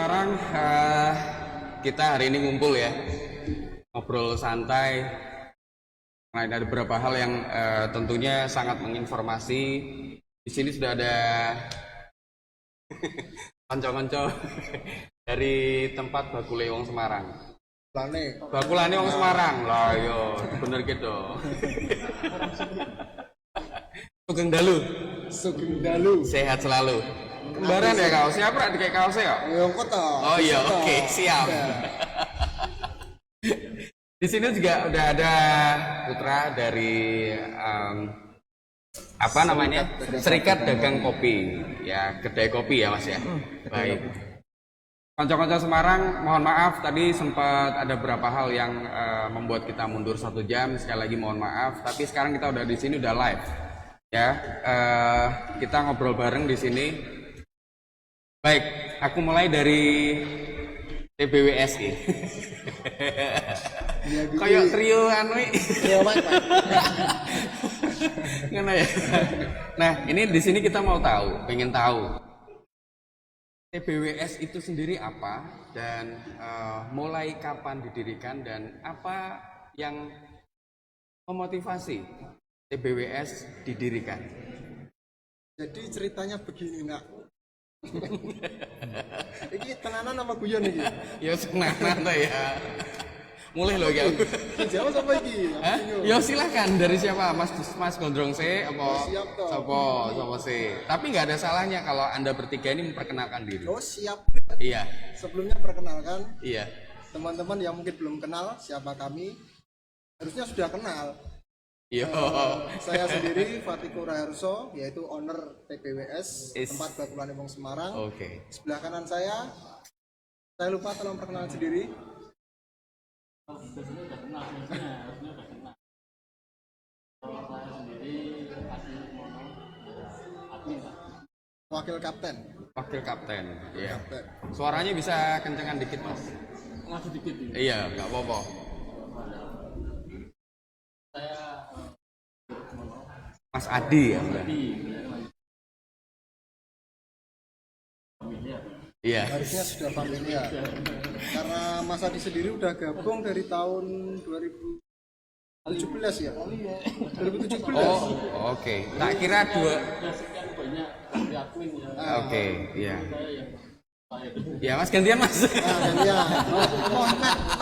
Semarang, kita hari ini ngumpul ya, ngobrol santai. Nah, ada beberapa hal yang tentunya sangat menginformasi. Di sini sudah ada konco-konco dari tempat bakule wong Semarang. Bakulane wong Semarang. Lah yo, bener gitu. Sugeng Dalu. Sehat selalu. Kembaran ya kau, siapa kayak kaosnya ya? Oh iya, oke, siap. Di sini juga udah ada putra dari apa namanya, Serikat Dagang Kopi, ya kedai kopi ya mas ya. Baik. Konco-konco Semarang, mohon maaf tadi sempat ada beberapa hal yang membuat kita mundur 1 jam. Sekali lagi mohon maaf. Tapi sekarang kita udah di sini udah live, ya. Kita ngobrol bareng di sini. Baik, aku mulai dari TBWSI. Kayak trio anu ngono ya. Nah, ini di sini kita mau tahu, pengen tahu TBWS itu sendiri apa dan mulai kapan didirikan dan apa yang memotivasi TBWS didirikan. Jadi ceritanya begini nak. Ini tenanan nama guyon ini. Ya tenanan tuh ya. Mulai loh ya. Jawab apa iki? Ya silakan, dari siapa? Mas Gondrong C apa? Siap toh. Sopo C. Tapi nggak ada salahnya kalau Anda bertiga ini memperkenalkan diri. Oh siap. Iya. Sebelumnya perkenalkan. Iya. Teman-teman yang mungkin belum kenal siapa kami, harusnya sudah kenal. Iya. Saya sendiri Fatiko Raharso, yaitu owner TBWS tempat bakulane wong Semarang. Oke. Sebelah kanan saya lupa tolong perkenalan sendiri. Wakil kapten. Wakil kapten. Iya. Kapten. Suaranya bisa kencengan dikit mas. Ngasih dikit ini. Iya, nggak apa-apa. Mas Adi ya. Iya. Harusnya sudah familiar. Karena Mas Adi sendiri udah gabung dari tahun 2017 ya. 2017. Oh, oke. Tak kira dua. Oke, iya. Ya mas gantian mas. Gantian.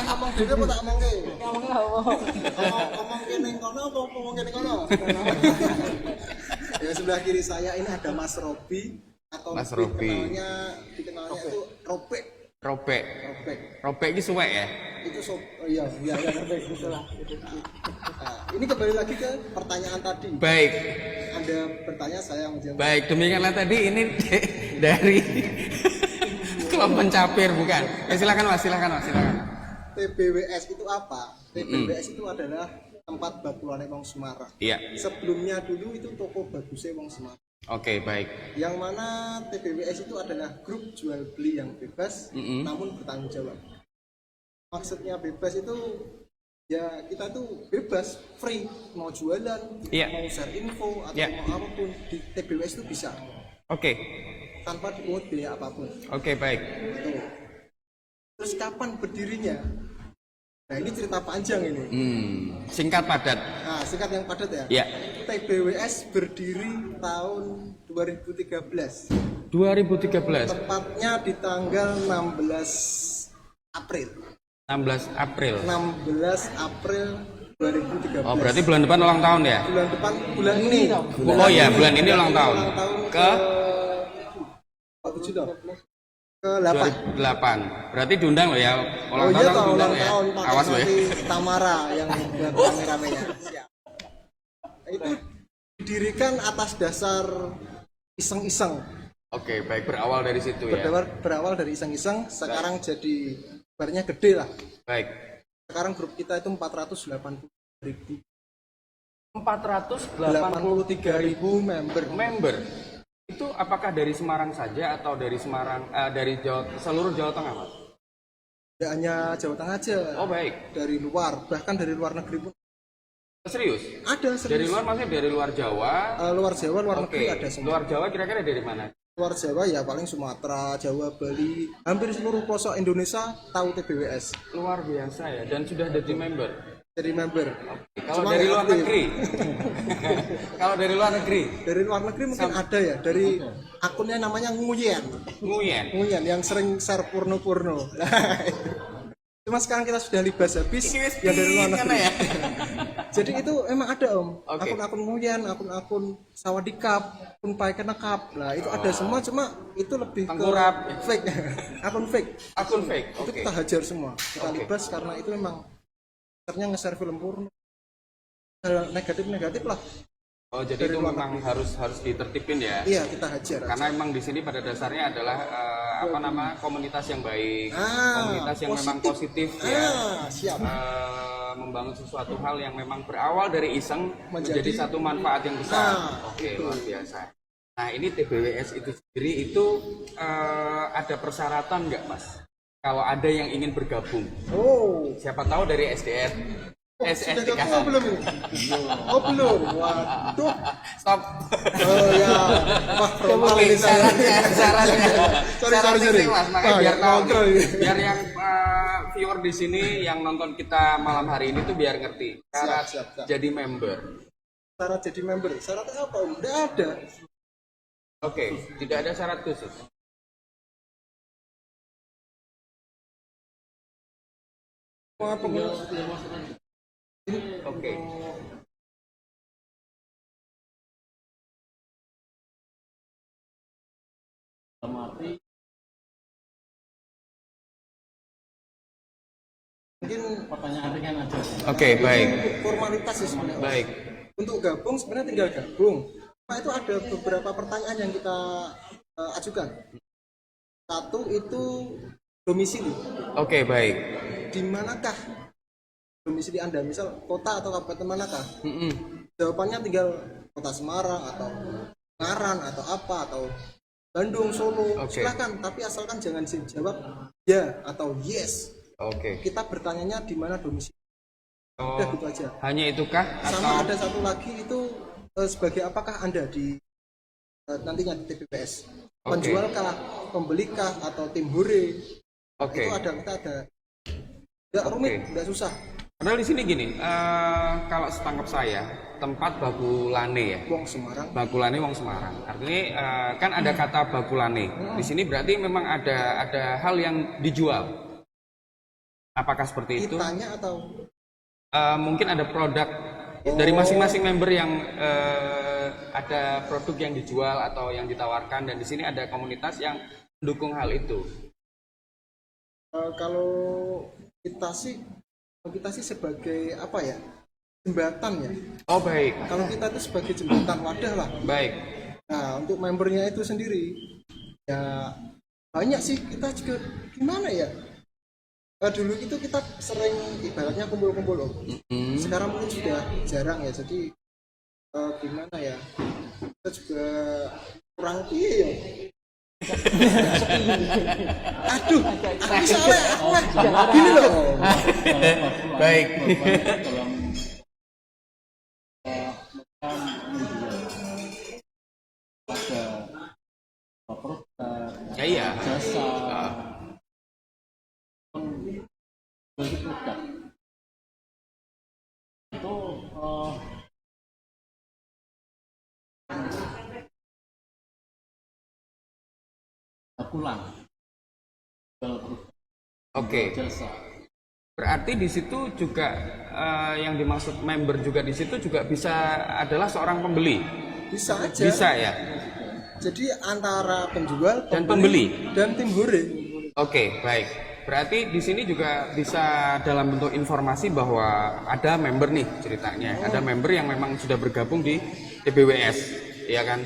Ngomong dhewe apa tak omongke? Ngomong kene kono apa ngomong kene kono? Ya sebelah kiri saya ini ada Mas Robi atau Mas Robi. Dikenalnya itu Robek. Robek ini suwek ya? Itu iya Robek betul lah. Ini kembali lagi ke pertanyaan tadi. Baik. Anda bertanya, saya menjawab. Baik, demikianlah tadi ini dari klub pencapir bukan? Ya silakan mas. TBWS itu apa? TBWS itu adalah tempat bakulane wong Semarang. Iya. Sebelumnya dulu itu toko bagusnya wong Semarang. Oke, baik. Yang mana TBWS itu adalah grup jual beli yang bebas, namun bertanggung jawab. Maksudnya bebas itu ya kita tuh bebas, free, mau jualan, mau share info atau mau apapun di TBWS itu bisa. Oke. Tanpa dipungut biaya apapun. Oke, baik. Itu. Terus kapan berdirinya? Nah ini cerita panjang ini. Singkat padat. Nah singkat yang padat ya. Ya. TBWS berdiri tahun 2013. 2013. Tepatnya di tanggal 16 April. 16 April. 16 April 2013. Oh berarti bulan depan ulang tahun ya? Bulan depan, bulan ini. Oh iya, bulan ini ulang tahun. Ke 8. Berarti diundang loh ya. Ulang tahun harus diundang ya. Awas loh ya. Tamara yang buat rame-ramenya. Siap. Itu didirikan atas dasar iseng-iseng. Oke, baik, berawal dari situ ya. Berawal dari iseng-iseng, sekarang jadi barnya gede lah. Baik. Sekarang grup kita itu 480.000. 483.000 member. Itu apakah dari Semarang saja atau dari seluruh Jawa Tengah, Mas? Tidak hanya Jawa Tengah aja. Oh, baik. Dari luar, bahkan dari luar negeri pun. Serius? Ada, serius. Dari luar maksudnya dari luar Jawa? Luar Jawa, luar negeri ada semua. Luar Jawa kira-kira dari mana? Luar Jawa ya paling Sumatera, Jawa, Bali, hampir seluruh pelosok Indonesia tahu TBWS. Luar biasa ya, dan sudah jadi member. Jadi member. Kalau Cuma dari nggak luar aktif. negeri, kalau dari luar negeri, Dari luar negeri mungkin ada ya, dari akunnya namanya Nguyen. Nguyen. Yang sering share porno-porno. Cuma sekarang kita sudah libas habis Ini wis yang dari luar gimana negeri. ya? Jadi itu emang ada Om, Oke. akun-akun Nguyen, akun-akun Sawadikap, akun Paikenekap. Nah itu ada semua, cuma itu lebih Tengkurap. ke fake, akun fake. Akun fake. Itu Oke. kita hajar semua, kita Oke. libas karena itu memang ternyata nge-share film porno. Hal negatif-negatif lah. Oh, jadi Dari itu luar memang harus tertipin ya. Iya kita hajar. Karena emang di sini pada dasarnya adalah komunitas yang baik, Ah, komunitas yang memang positif ya. Siap. Membangun sesuatu hal yang memang berawal dari iseng menjadi Menjadi- satu manfaat yang besar. Oke, betul. luar biasa. Nah, ini TBWS itu sendiri itu ada persyaratan nggak, Mas? Kalau ada yang ingin bergabung, Oh, siapa tahu dari SDN, sudah ketemu belum ini? Oh belum. Waduh. Stop. Oh ya. Wah, formal ini saya. Syaratnya. Sorry. Mas, makanya Ah, biar ya, tahu kontrol nih. ini. Biar yang viewer di sini yang nonton kita malam hari ini tuh biar ngerti syarat Siap. jadi member. Syarat jadi member. Syaratnya apa Om? Tidak ada. Oke, tidak ada syarat khusus. Mau apa? Oke. Mungkin Pertanyaan ringan aja. Oke, baik. formalitas sih sebenarnya. Baik. Untuk gabung sebenarnya tinggal gabung. Cuma itu ada beberapa pertanyaan yang kita ajukan. Satu itu domisili. Oke, baik. Di manakah domisili Anda? Misal kota atau kabupaten manakah? Mm-mm. Jawabannya tinggal kota Semarang atau Ngaran atau apa atau Bandung, Solo. Oke. Silakan, tapi asalkan jangan jawab ya atau yes. Oke. Kita bertanyanya di mana domisili. Oh, Udah gitu aja. hanya itukah Sama atau ada satu lagi itu sebagai apakah Anda di nantinya di TPPS? Oke. Penjualkah, pembelikah atau tim hore? Oke. Itu kita ada. Nggak rumit, Oke. nggak susah. Padahal di sini gini, kalau setangkap saya tempat bakulane ya. Wong Semarang. Bakulane wong Semarang. Artinya kan ada kata bakulane. Di sini berarti memang ada hal yang dijual. Apakah seperti itu? Kitanya atau Mungkin ada produk dari masing-masing member yang ada produk yang dijual atau yang ditawarkan, dan di sini ada komunitas yang mendukung hal itu. kalau kita sih sebagai apa ya, jembatan ya. Oh, baik. Kalau kita itu sebagai jembatan, wadah lah. Baik. Nah untuk membernya itu sendiri ya banyak sih. Kita juga gimana ya, dulu itu kita sering ibaratnya kumpul-kumpul Om. Sekarang mungkin sudah jarang ya, jadi gimana ya, kita juga kurang piye ya. Aduh, aku soalnya gini loh. Baik. Dalam ada produk, Ya iya. jasa, Ah. dari produk itu pulang jual produk, Oke. jasa. Berarti di situ juga yang dimaksud member juga di situ juga bisa adalah seorang pembeli. Bisa aja. Bisa ya. Jadi antara penjual Dan pembeli. dan tim hore. Oke, baik. Berarti di sini juga bisa dalam bentuk informasi bahwa ada member nih ceritanya. Ada member yang memang sudah bergabung di TBWS, ya kan?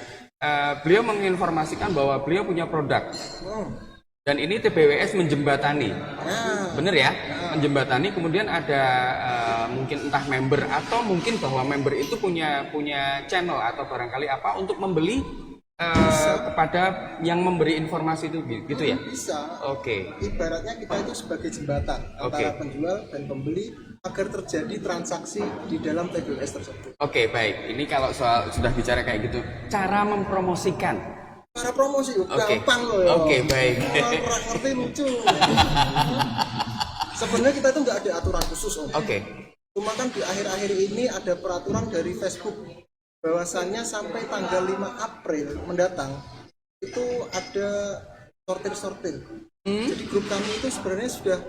Beliau menginformasikan bahwa beliau punya produk. Dan ini TBWS menjembatani. Nah, Bener ya? Menjembatani, kemudian ada mungkin entah member atau mungkin bahwa member itu punya channel atau barangkali apa untuk membeli kepada yang memberi informasi itu gitu ya? bisa. Oke. Ibaratnya kita itu sebagai jembatan antara Oke. penjual dan pembeli agar terjadi transaksi di dalam TBWS tersebut. Oke, baik. Ini kalau soal sudah bicara kayak gitu, cara mempromosikan Cara promosi Oke. gampang loh ya. Oke, baik. Orang ngerti lucu. Sebenarnya kita itu nggak ada aturan khusus Om. Oke. Cuma kan di akhir-akhir ini ada peraturan dari Facebook bahwasannya sampai tanggal 5 April mendatang itu ada sortir-sortir. Jadi grup kami itu sebenarnya sudah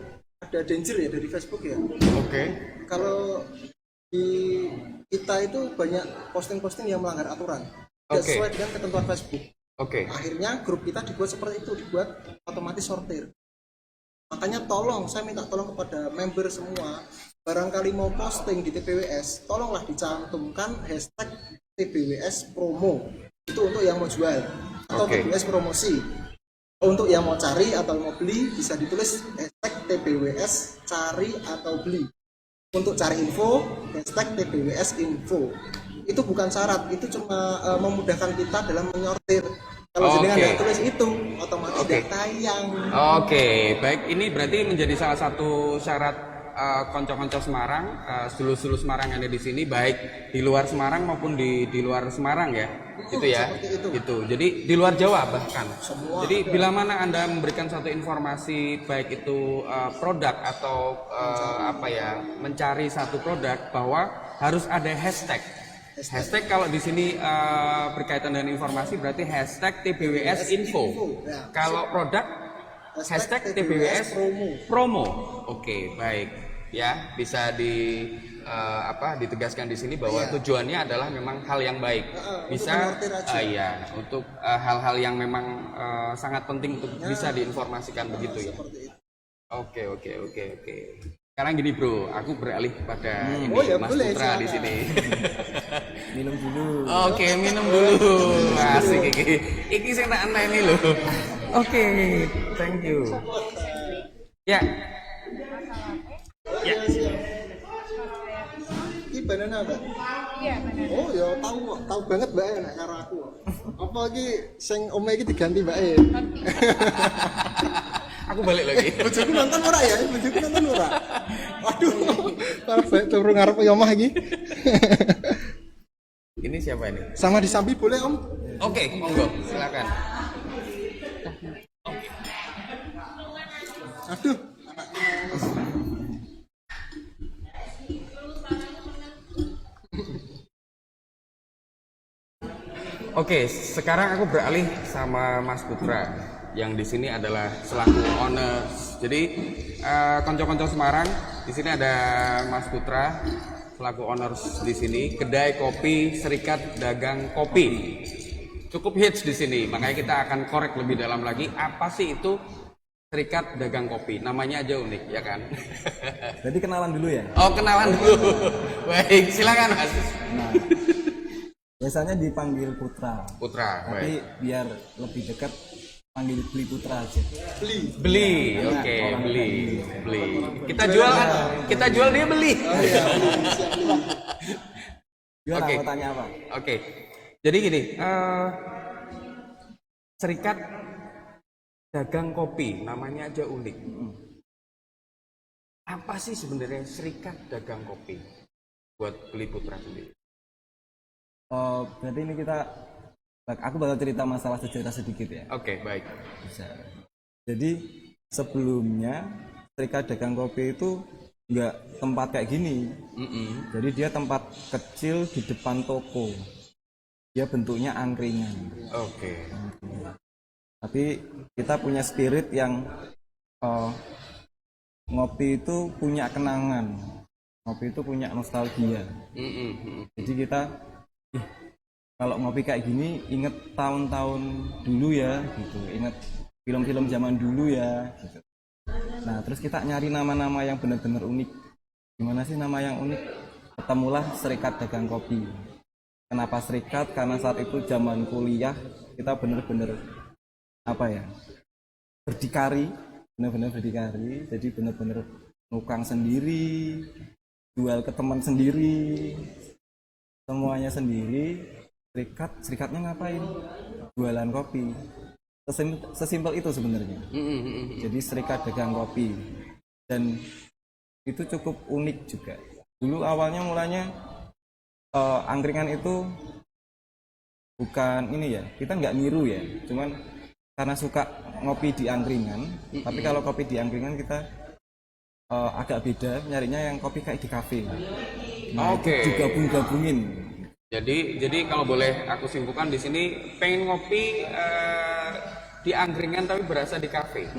ada danger ya dari Facebook ya. Oke. Kalau di kita itu banyak posting-posting yang melanggar aturan, tidak Oke. sesuai dengan ketentuan Facebook. Oke. Akhirnya grup kita dibuat seperti itu, dibuat otomatis sortir. Makanya tolong, saya minta tolong kepada member semua, barangkali mau posting di TPWS, tolonglah dicantumkan hashtag TPWS promo. Itu untuk yang mau jual atau Oke. TPWS promosi. Untuk yang mau cari atau mau beli bisa ditulis hashtag TPWS cari atau beli. Untuk cari info, hashtag TPWS info. Itu bukan syarat, itu cuma memudahkan kita dalam menyortir. Kalau jenengan Oke. nggak tulis itu, otomatis Oke. tidak tayang. Oke, baik. Ini berarti menjadi salah satu syarat konco-konco Semarang, sedulur-sedulur Semarang yang ada di sini, baik di luar Semarang maupun di luar Semarang ya, itu ya. Seperti itu. Itu. Jadi di luar Jawa bahkan. Semua Jadi bila mana Anda memberikan satu informasi baik itu produk atau apa ya, mencari satu produk bahwa harus ada hashtag. Hashtag kalau di sini berkaitan dengan informasi berarti hashtag TBWS info. Ya. Kalau produk hashtag TBWS promo. Oke, baik. Ya, bisa ditegaskan di sini bahwa Iya. tujuannya adalah memang hal yang baik. untuk Bisa menyortir aja. iya, untuk hal-hal yang memang sangat penting untuk bisa diinformasikan begitu ya. Seperti itu. Oke. Sekarang gini bro, aku beralih kepada ini Oh ya, Mas boleh, Putra di silakan. sini. Minum dulu. Oke, minum dulu. Asik iki. Iki sing tak enteni lho. Oke, thank you. Ya. Ya. Ini banana Mbak? Iya benar. Oh ya tahu banget Mbak ya nek karo aku. Apa iki sing ome iki diganti Mbak e? Aku balik lagi. Bojoku nonton ora ya? Bojoku nonton ora? Waduh. Parah banget turu ngarep omah iki. Ini siapa ini? Sama disambi boleh Om? Oke, monggo, silakan. Aduh. Oke, sekarang aku beralih sama Mas Putra yang di sini adalah selaku owner. Jadi konco-konco Semarang, di sini ada Mas Putra selaku owner di sini kedai kopi Serikat Dagang Kopi. Cukup hits di sini, makanya kita akan korek lebih dalam lagi apa sih itu Serikat Dagang Kopi. Namanya aja unik, ya kan? Berarti kenalan dulu ya? Oh, kenalan dulu. Baik, silakan Mas. Nah, biasanya dipanggil Putra. Putra, Tapi baik. biar lebih dekat panggil Beli Putra aja. Beli, oke, beli. Kita jual dia beli. Gimana Oke. mau tanya apa? Oke, jadi gini, Serikat Dagang Kopi, namanya aja unik. Apa sih sebenarnya Serikat Dagang Kopi buat Beli Putra sendiri? Oh, berarti ini aku bakal cerita masalah sejarah sedikit ya. Oke, baik. Bisa. Jadi sebelumnya Serikat Dagang Kopi itu nggak tempat kayak gini. Jadi dia tempat kecil di depan toko. Dia bentuknya angkringan. Oke, Tapi kita punya spirit yang ngopi itu punya kenangan, ngopi itu punya nostalgia. Jadi kita kalau ngopi kayak gini inget tahun-tahun dulu ya, gitu. Inget film-film zaman dulu ya, gitu. Nah terus kita nyari nama-nama yang benar-benar unik. Gimana sih nama yang unik? Ketemulah Serikat Dagang Kopi. Kenapa serikat? Karena saat itu zaman kuliah kita benar-benar berdikari, benar-benar berdikari. Jadi benar-benar nukang sendiri, jual ke teman sendiri, semuanya sendiri. Serikatnya ngapain? Jualan kopi. Sesimpel itu sebenarnya. Jadi Serikat Dagang Kopi, dan itu cukup unik juga. Dulu awalnya mulanya angkringan itu bukan ini ya, kita nggak niru ya, cuman karena suka ngopi di angkringan. Tapi kalau kopi di angkringan kita agak beda, nyarinya yang kopi kayak di kafe. Nah, Oke. itu digabung-gabungin. Jadi kalau boleh aku simpulkan di sini pengen ngopi di angkringan tapi berasa di kafe.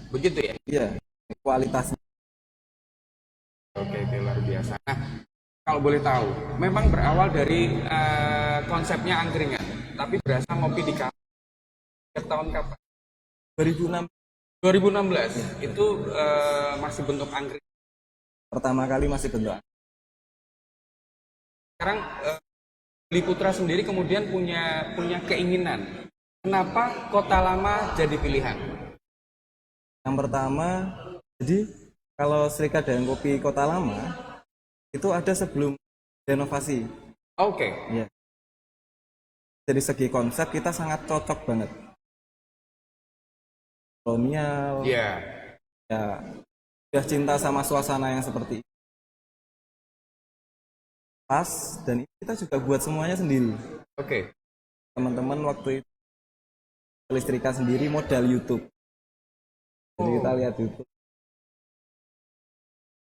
Begitu ya? Iya, kualitasnya. Oke, luar biasa. Nah, kalau boleh tahu, memang berawal dari konsepnya angkringan, tapi berasa ngopi di kafe. Sejak tahun kapan? 2006 2016. Itu masih bentuk angkringan. pertama kali masih bentuk. Sekarang Bli Putra sendiri kemudian punya keinginan. Kenapa Kota Lama jadi pilihan? Yang pertama, jadi kalau Serikat Dagang Kopi Kota Lama itu ada sebelum renovasi. Oke. Ya. Dari segi konsep kita sangat cocok banget. Kolonial, Iya. ya, udah cinta sama suasana yang seperti itu. Pas, dan kita juga buat semuanya sendiri. Oke. Teman-teman waktu itu listrika sendiri modal YouTube. Jadi kita lihat YouTube.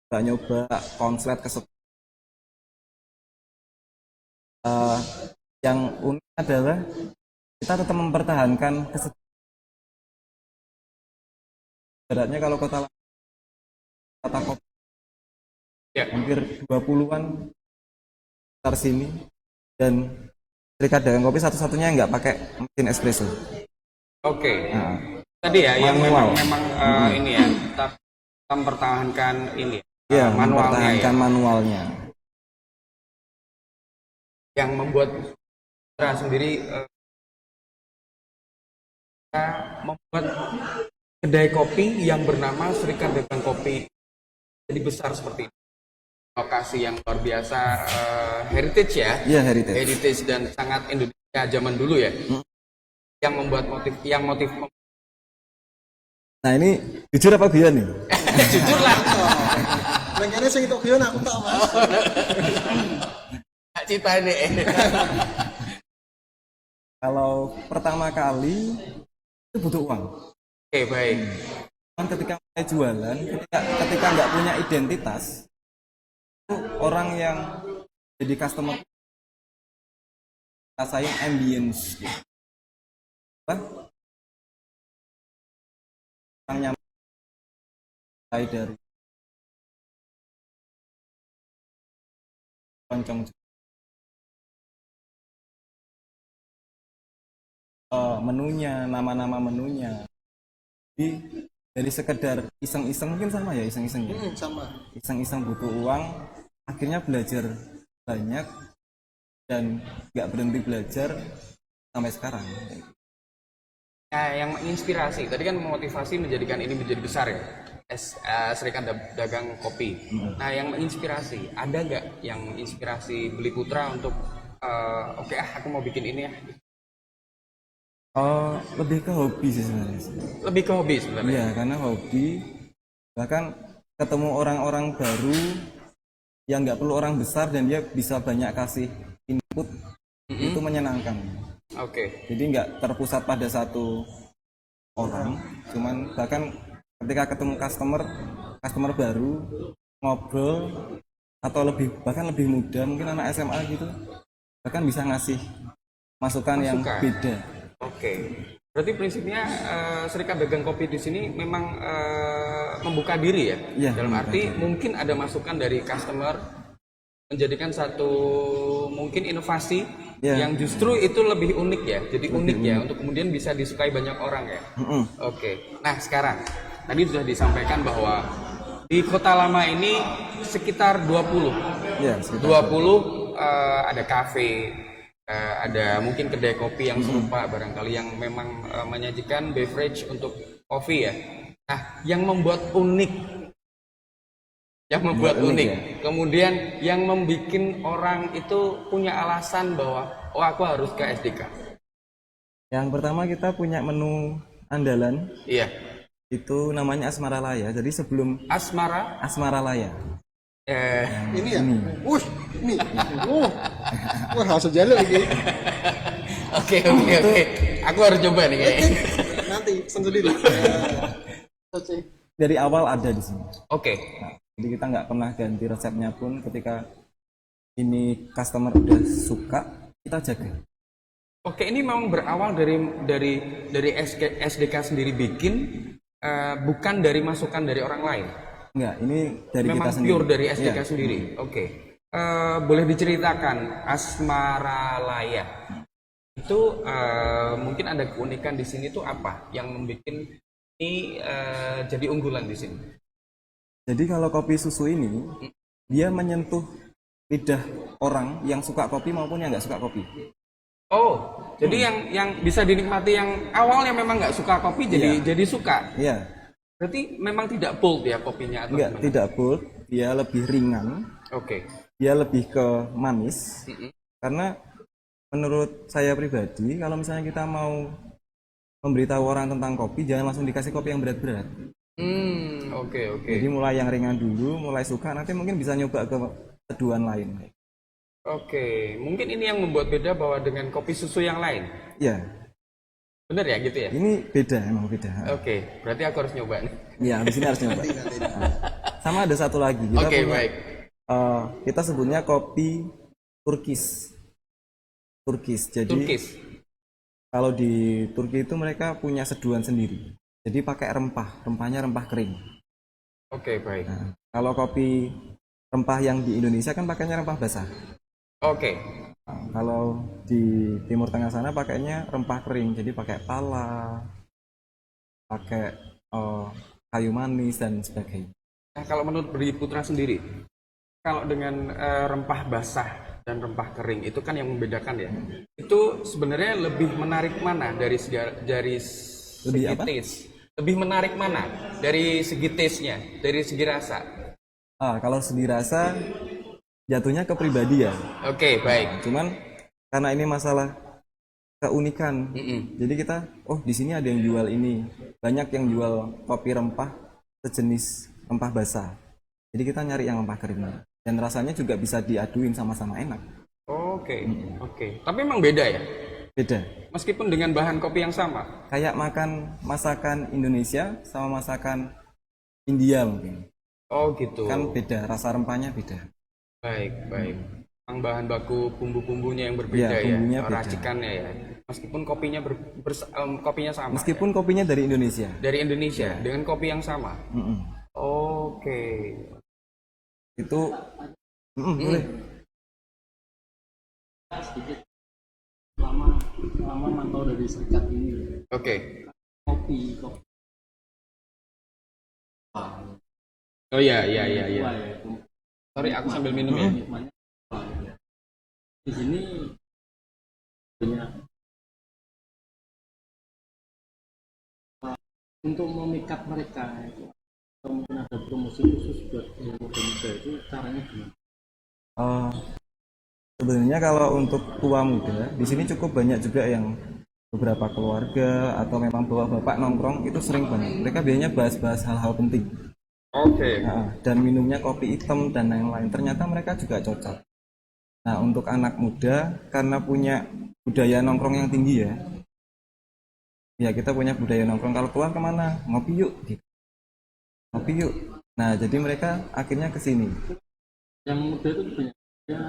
Kita nyoba konslet ke yang unik adalah kita tetap mempertahankan ibaratnya kalau kota kopi Ya. hampir 20-an sekitar sini, dan Serikat Dagang Kopi satu-satunya yang nggak pakai mesin espresso. Oke. Nah, Tadi ya yang manual. memang ini ya, tetap mempertahankan ini ya, manualnya mempertahankan ya. manualnya. Yang membuat Putra sendiri membuat kedai kopi yang bernama Serikat Dagang Kopi jadi besar seperti ini. Lokasi yang luar biasa, heritage ya. Iya, heritage. Heritage dan sangat Indonesia zaman dulu ya. Yang membuat motif. Nah, ini jujur apa guyon nih? Jujur lah. Makanya sing itu guyon aku tak Mas. Kak Cita ini. Kalau pertama kali itu butuh uang. Oke, baik. Kan ketika mulai jualan, ketika nggak punya identitas, itu orang yang jadi customer rasain ambience gitu. Apa? Orang nyaman mulai dari lonceng, menunya, nama-nama menunya. Jadi dari sekedar iseng-iseng, mungkin sama ya, iseng-iseng ya. Sama. Iseng-iseng butuh uang, akhirnya belajar banyak dan nggak berhenti belajar sampai sekarang. Nah, yang menginspirasi, tadi kan memotivasi menjadikan ini menjadi besar ya, Serikat Dagang Kopi. Nah, yang menginspirasi, ada nggak yang menginspirasi Bli Putra untuk oke, aku mau bikin ini ya? Oh, lebih ke hobi sih sebenarnya. Lebih ke hobi sebenarnya. Iya, karena hobi, bahkan ketemu orang-orang baru yang nggak perlu orang besar dan dia bisa banyak kasih input, itu menyenangkan. Oke. Jadi nggak terpusat pada satu orang, cuman bahkan ketika ketemu customer baru, ngobrol, atau bahkan lebih muda, mungkin anak SMA gitu, bahkan bisa ngasih masukan yang beda. Oke. Berarti prinsipnya Serikat Dagang Kopi di sini memang membuka diri ya? Iya, Dalam membuka arti diri. mungkin ada masukan dari customer menjadikan satu mungkin inovasi yang justru itu lebih unik ya. Jadi unik ya untuk kemudian bisa disukai banyak orang ya. Oke. Nah, sekarang tadi sudah disampaikan bahwa di Kota Lama ini sekitar 20. Ya, sekitar 20 ada kafe, ada mungkin kedai kopi yang serupa barangkali yang memang menyajikan beverage untuk kopi ya. Nah, yang membuat unik, kemudian yang membuat orang itu punya alasan bahwa aku harus ke SDK. Yang pertama kita punya menu andalan, Iya. itu namanya Asmara Laya. Jadi sebelum Asmara Laya. Ini ya. Ini. Wah, langsung jaluk ini. Oke. Aku harus coba nih kayaknya. Nanti pesen sendiri. Oke. Dari awal ada di sini. Oke. Nah, jadi kita nggak pernah ganti resepnya pun ketika ini customer udah suka, kita jaga. Oke, ini memang berawal dari SDK sendiri bikin, bukan dari masukan dari orang lain. Enggak, ini dari Memang kita sendiri. pure dari SDK Iya. sendiri. Oke. Boleh diceritakan Asmara Laya itu mungkin ada keunikan di sini tuh apa yang membuat ini jadi unggulan di sini? Jadi kalau kopi susu ini, dia menyentuh lidah orang yang suka kopi maupun yang nggak suka kopi. Oh, jadi yang bisa dinikmati yang awalnya memang nggak suka kopi jadi suka. Iya, Berarti memang tidak bold ya kopinya atau enggak, gimana? tidak bold, dia lebih ringan, Oke. dia lebih ke manis. Mm-mm. Karena menurut saya pribadi, kalau misalnya kita mau memberitahu orang tentang kopi, jangan langsung dikasih kopi yang berat-berat. Oke. Jadi mulai yang ringan dulu, mulai suka, nanti mungkin bisa nyoba ke seduhan lain. Oke, mungkin ini yang membuat beda bahwa dengan kopi susu yang lain. Ya, Bener ya gitu ya? ini beda, emang beda. Oke, berarti aku harus nyoba nih. Iya, habis ini harus nyoba. Nah, sama ada satu lagi, kita Oke, punya, baik. kita sebutnya kopi Turkis. Jadi Turkis. kalau di Turki itu mereka punya seduhan sendiri. Jadi pakai rempahnya rempah kering. Oke, baik. Nah, kalau kopi rempah yang di Indonesia kan pakainya rempah basah. Oke. Nah, kalau di Timur Tengah sana pakainya rempah kering, jadi pakai pala, pakai kayu manis dan sebagainya. Nah, kalau menurut Budi Putra sendiri, kalau dengan rempah basah dan rempah kering itu kan yang membedakan ya. Itu sebenarnya lebih menarik mana dari segi Lebih apa? taste? Lebih menarik mana dari segi taste-nya, dari segi rasa? Kalau segi rasa jatuhnya ke pribadi ya. Oke, baik. Cuman karena ini masalah keunikan, jadi kita, di sini ada yang jual ini, banyak yang jual kopi rempah sejenis rempah basah. Jadi kita nyari yang rempah kering dan rasanya juga bisa diaduin sama-sama enak. Oke. Tapi memang beda ya? Beda. Meskipun dengan bahan kopi yang sama. Kayak makan masakan Indonesia sama masakan India mungkin. Oh gitu. Kan beda, rasa rempahnya beda. Baik. Memang bahan baku bumbu-bumbunya yang berbeda Iya, bumbunya ya, beda. racikannya ya. Meskipun kopinya kopinya sama. Meskipun kopinya dari Indonesia. Dari Indonesia dengan kopi yang sama. Mm-mm. Oke. Itu boleh. sedikit lama mantau dari serikat ini Oke. kopi Oh iya. ya, Sorry, aku sambil minum ya. nikmatnya di sini banyak untuk memikat mereka itu atau mungkin ada promosi khusus buat yang muda-muda itu caranya gimana? Sebenarnya kalau untuk tua muda, di sini cukup banyak juga yang beberapa keluarga atau memang bapak-bapak nongkrong itu sering banget. Mereka biasanya bahas-bahas hal-hal penting. Oke. Nah, dan minumnya kopi hitam dan lain-lain. Ternyata mereka juga cocok. Nah, untuk anak muda karena punya budaya nongkrong yang tinggi ya. Ya, kita punya budaya nongkrong. Kalau keluar kemana? Ngopi yuk. Gitu. Ngopi yuk. Nah, jadi mereka akhirnya ke sini. Yang muda itu banyak ya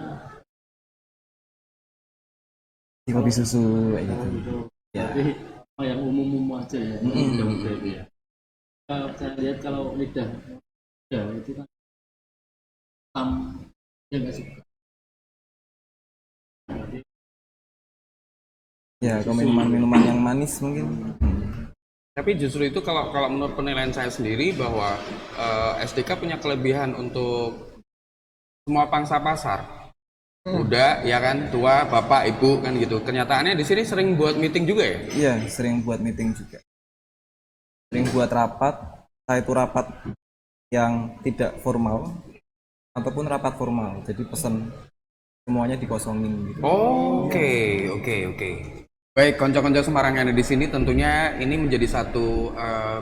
Di kopi susu kayak gitu. gitu. Ya. Jadi yang umum-umum aja ya, yang muda-muda itu ya. Saya lihat kalau lidah ya itu kan dia nggak suka. Ya, ke minuman-minuman yang manis mungkin. Tapi justru itu kalau menurut penilaian saya sendiri bahwa SDK punya kelebihan untuk semua pangsa pasar. Muda, ya kan, tua, bapak, ibu kan gitu. Kenyataannya di sini sering buat meeting juga ya? Iya, sering buat meeting juga. Sering buat rapat, entah itu rapat yang tidak formal ataupun rapat formal. Jadi pesan semuanya dikosongin gitu. Oke. Baik, konco-konco Semarang yang ada di sini tentunya ini menjadi satu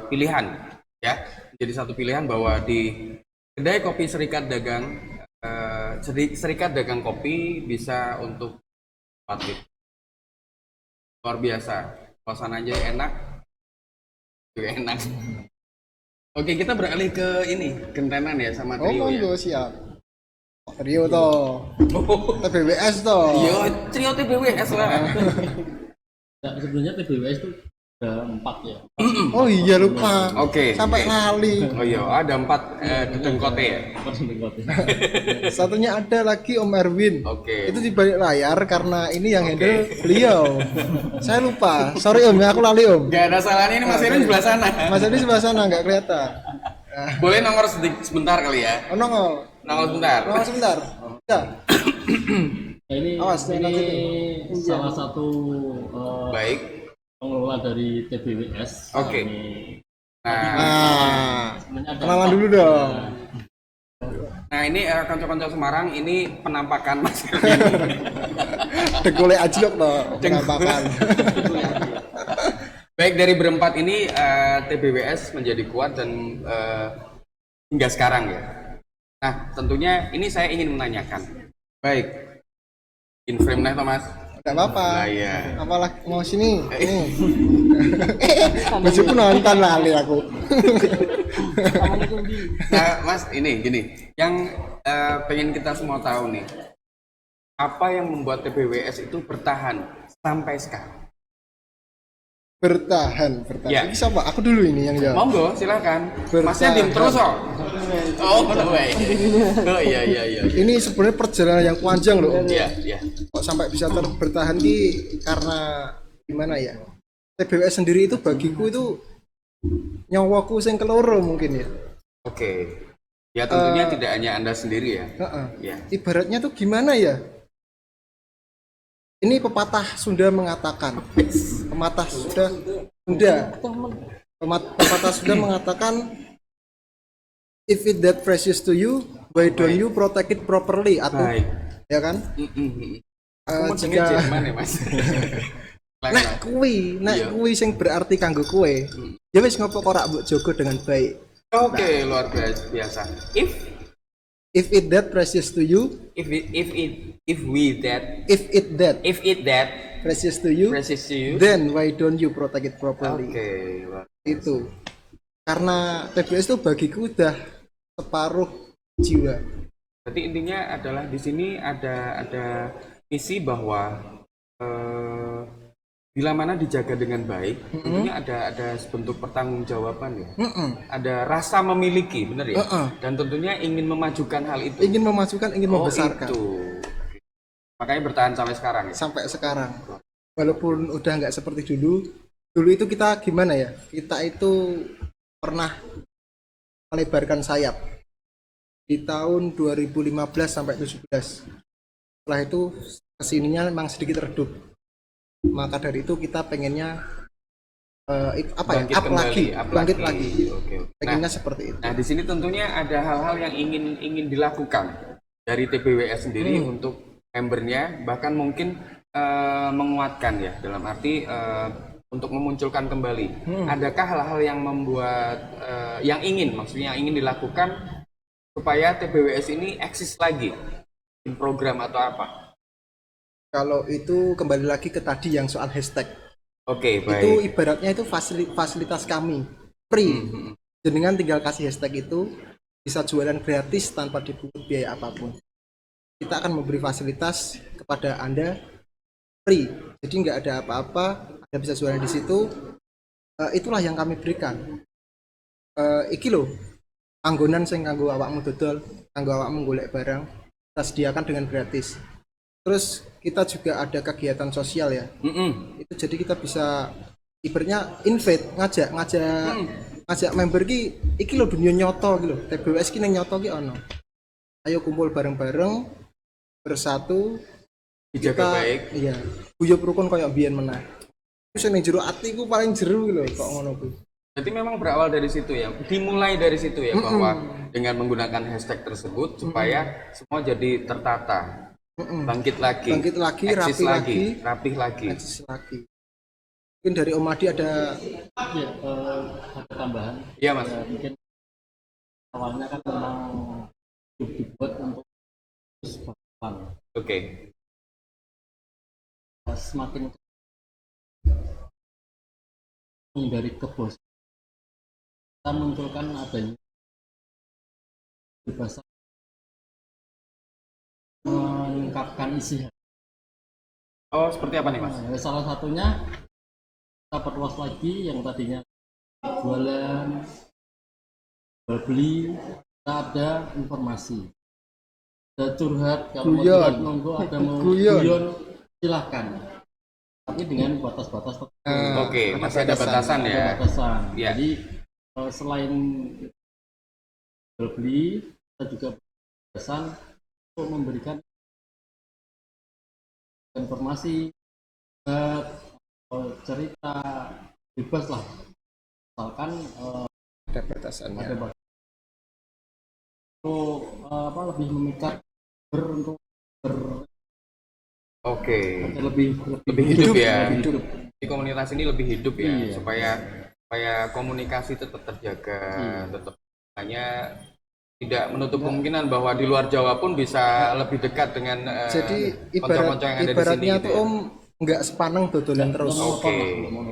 pilihan ya. Menjadi satu pilihan bahwa di kedai kopi Serikat Dagang Serikat Dagang Kopi bisa untuk luar biasa. Suasananya enak, juga enak. Oke, kita beralih ke ini, gentenan ya sama Oh, trio ya. monggo siap. Trio toh. TBWS toh. Yo, trio TBWS lah. Nah, sebenarnya TBWS itu ada 4 ya. Oh iya lupa. Oke. Sampai lali. Oh iya, ada 4 dedengkote ya. Satunya ada lagi Om Erwin. Oke. Itu di balik layar karena ini yang handle beliau. Saya lupa. Sorry Om ya, aku lali Om. Gak ada salahnya ini Mas Irin sebelah sana. Mas Adi sebelah sana nggak kelihatan. Boleh nomor sebentar kali ya. Oh nongol. Nomor sebentar. Nongol sebentar. Ya. Nah, ini Awas, jangan ini lanjutin. salah satu Baik. pengelola dari TBWS. Oke. Ini Nah, Nah, sebenarnya ada kenalan 4. dulu dong. nah ini konco-konco Semarang ini penampakan Mas Irin. Degolek ajlok toh. Penampakan. Baik, dari berempat ini TBWS menjadi kuat dan hingga sekarang ya. Nah, tentunya ini saya ingin menanyakan. Baik, in frame nah Thomas. Enggak apa-apa. Nah, iya. Apalah mau sini. Nih. Meskipun nonton lali aku. Nah, Mas, ini gini, yang pengen kita semua tahu nih, apa yang membuat TBWS itu bertahan sampai sekarang? Bertahan. Ya. Ini siapa? Aku dulu ini yang jawab. Monggo, silakan. Bertahan. Masnya diem terus kok. Oh, baik. Oh iya. Ini sebenarnya perjalanan yang panjang loh. Iya. Kok sampai bisa bertahan ki karena gimana ya? TBWS sendiri itu bagiku itu nyawaku sing keloro mungkin ya. Oke. Ya tentunya tidak hanya Anda sendiri ya. Heeh. Ya. Ibaratnya tuh gimana ya? Ini pepatah Sunda mengatakan. Pepatah Sunda mengatakan, if it that precious to you, why don't you protect it properly? Atau Baik. ya kan? Aku mau denger Jika Jerman ya, Mas. nek Iya. kuwi sing berarti kanggo kowe, ya wis ngopo kok ora mbok jaga dengan baik. Oke, luar biasa. If it that precious to you, If it that precious to you, precious to you. then why don't you protect it properly? Oke, luar- Itu karena TBS itu bagiku udah separuh jiwa. Berarti intinya adalah di sini ada misi bahwa bila mana dijaga dengan baik, tentunya ada bentuk pertanggungjawaban ya. Ada rasa memiliki, benar ya? Dan tentunya ingin memajukan hal itu. Ingin memajukan, ingin membesarkan. Itu. Makanya bertahan sampai sekarang ya. Sampai sekarang. Walaupun udah nggak seperti dulu. Dulu itu kita gimana ya? Kita itu pernah melebarkan sayap di tahun 2015 sampai 2017. Setelah itu kesininya memang sedikit redup. Maka dari itu kita pengennya Bangkit bangkit lagi. Oke. Pengennya seperti itu. Nah, di sini tentunya ada hal-hal yang ingin dilakukan dari TBWS sendiri untuk membernya, bahkan mungkin menguatkan ya, dalam arti untuk memunculkan kembali. Adakah hal-hal yang membuat yang ingin dilakukan supaya TBWS ini eksis lagi, program atau apa? Kalau itu kembali lagi ke tadi yang soal hashtag. Oke, baik. Itu ibaratnya itu fasilitas kami free. Jenengan tinggal kasih hashtag itu, bisa jualan gratis tanpa dipungut biaya apapun. Kita akan memberi fasilitas kepada Anda free. Jadi nggak ada apa-apa, Anda bisa jualan di situ. Itulah yang kami berikan. Iki loh, anggonan sing kanggo awakmu dodol, kanggo awakmu golek barang, kita sediakan dengan gratis. Terus kita juga ada kegiatan sosial ya. Itu jadi kita bisa ibaratnya invite, ngajak member iki lho dunia nyoto iki lho. TBWS ki ning nyoto ki ono. Ayo kumpul bareng-bareng bersatu Dijaga baik. Iya. Guyub rukun koyo biyen meneh. Wis ning jero atiku paling jero lho kok ngono kuwi. Berarti memang berawal dari situ ya, dimulai dari situ ya, bahwa dengan menggunakan hashtag tersebut supaya semua jadi tertata. Bangkit lagi, eksis rapih lagi. Eksis lagi. Mungkin dari Om Adi ada Ya, ada tambahan. Iya Mas. Ya, mungkin awalnya kan memang dibuat untuk berkembang. Oke. Semakin menghindari kebosanan, kita munculkan adanya kebebasan mengungkapkan isi hati. Oh, seperti apa nih Mas? Nah, salah satunya kita perluas lagi yang tadinya jualan, jual beli, kita ada informasi, ada curhat, kalau mau Guyon. curhat monggo, ada mau Guyon. guyon silahkan, tapi dengan batas-batas tertentu. Oke, ada masih ada batasan Ada ya. batasan. Ya. Jadi selain jual beli, kita juga batasan untuk memberikan informasi, cerita bebas lah, misalkan Ada batasannya. ada batas untuk lebih memikat untuk Oke. lebih Lebih hidup ya. lebih hidup. Di komunitas ini lebih hidup ya, Iya. supaya komunikasi tetap terjaga, tetap hanya tidak menutup kemungkinan bahwa di luar Jawa pun bisa lebih dekat dengan Jadi konco-konco yang ada di sini ibaratnya gitu tuh ya. Om nggak sepaneng dodolan terus. Oke,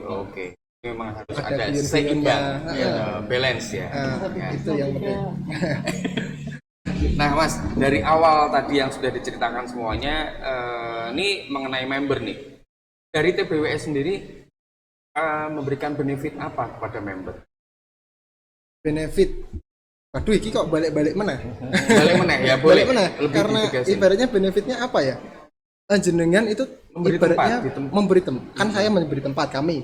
oke. Memang harus Ada ada guyon-guyonnya. seimbang, Iya. Balance ya. Ya. Itu yang penting. Nah, Mas, dari awal tadi yang sudah diceritakan semuanya, ini mengenai member nih. Dari TBWS sendiri memberikan benefit apa kepada member? Benefit. Waduh, iki kok balik-balik mana? Balik meneh ya, boleh. Balik mana? Lebih Karena ditegasin. ibaratnya benefitnya apa ya? Jenengan itu Memberi ibaratnya tempat, di tempat. memberi tempat. Kan saya memberi tempat kami.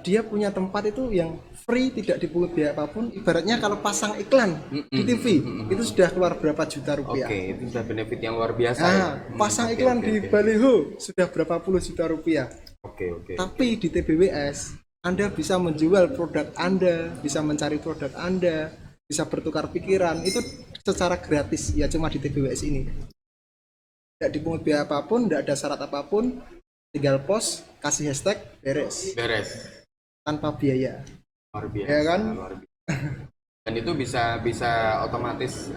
Dia punya tempat itu yang free, tidak dipungut biaya apapun. Ibaratnya kalau pasang iklan di TV itu sudah keluar berapa juta rupiah. Oke, itu sudah benefit yang luar biasa ya. Nah, pasang Oke, iklan oke, di oke. baliho sudah berapa puluh juta rupiah. Oke. Tapi di TBWS Anda bisa menjual produk Anda, bisa mencari produk Anda, bisa bertukar pikiran itu secara gratis ya, cuma di TBWS ini. Tidak dipungut biaya apapun, tidak ada syarat apapun, tinggal post, kasih hashtag, beres Beres. tanpa biaya. Luar biasa. Ya kan? Luar biasa. Dan itu bisa otomatis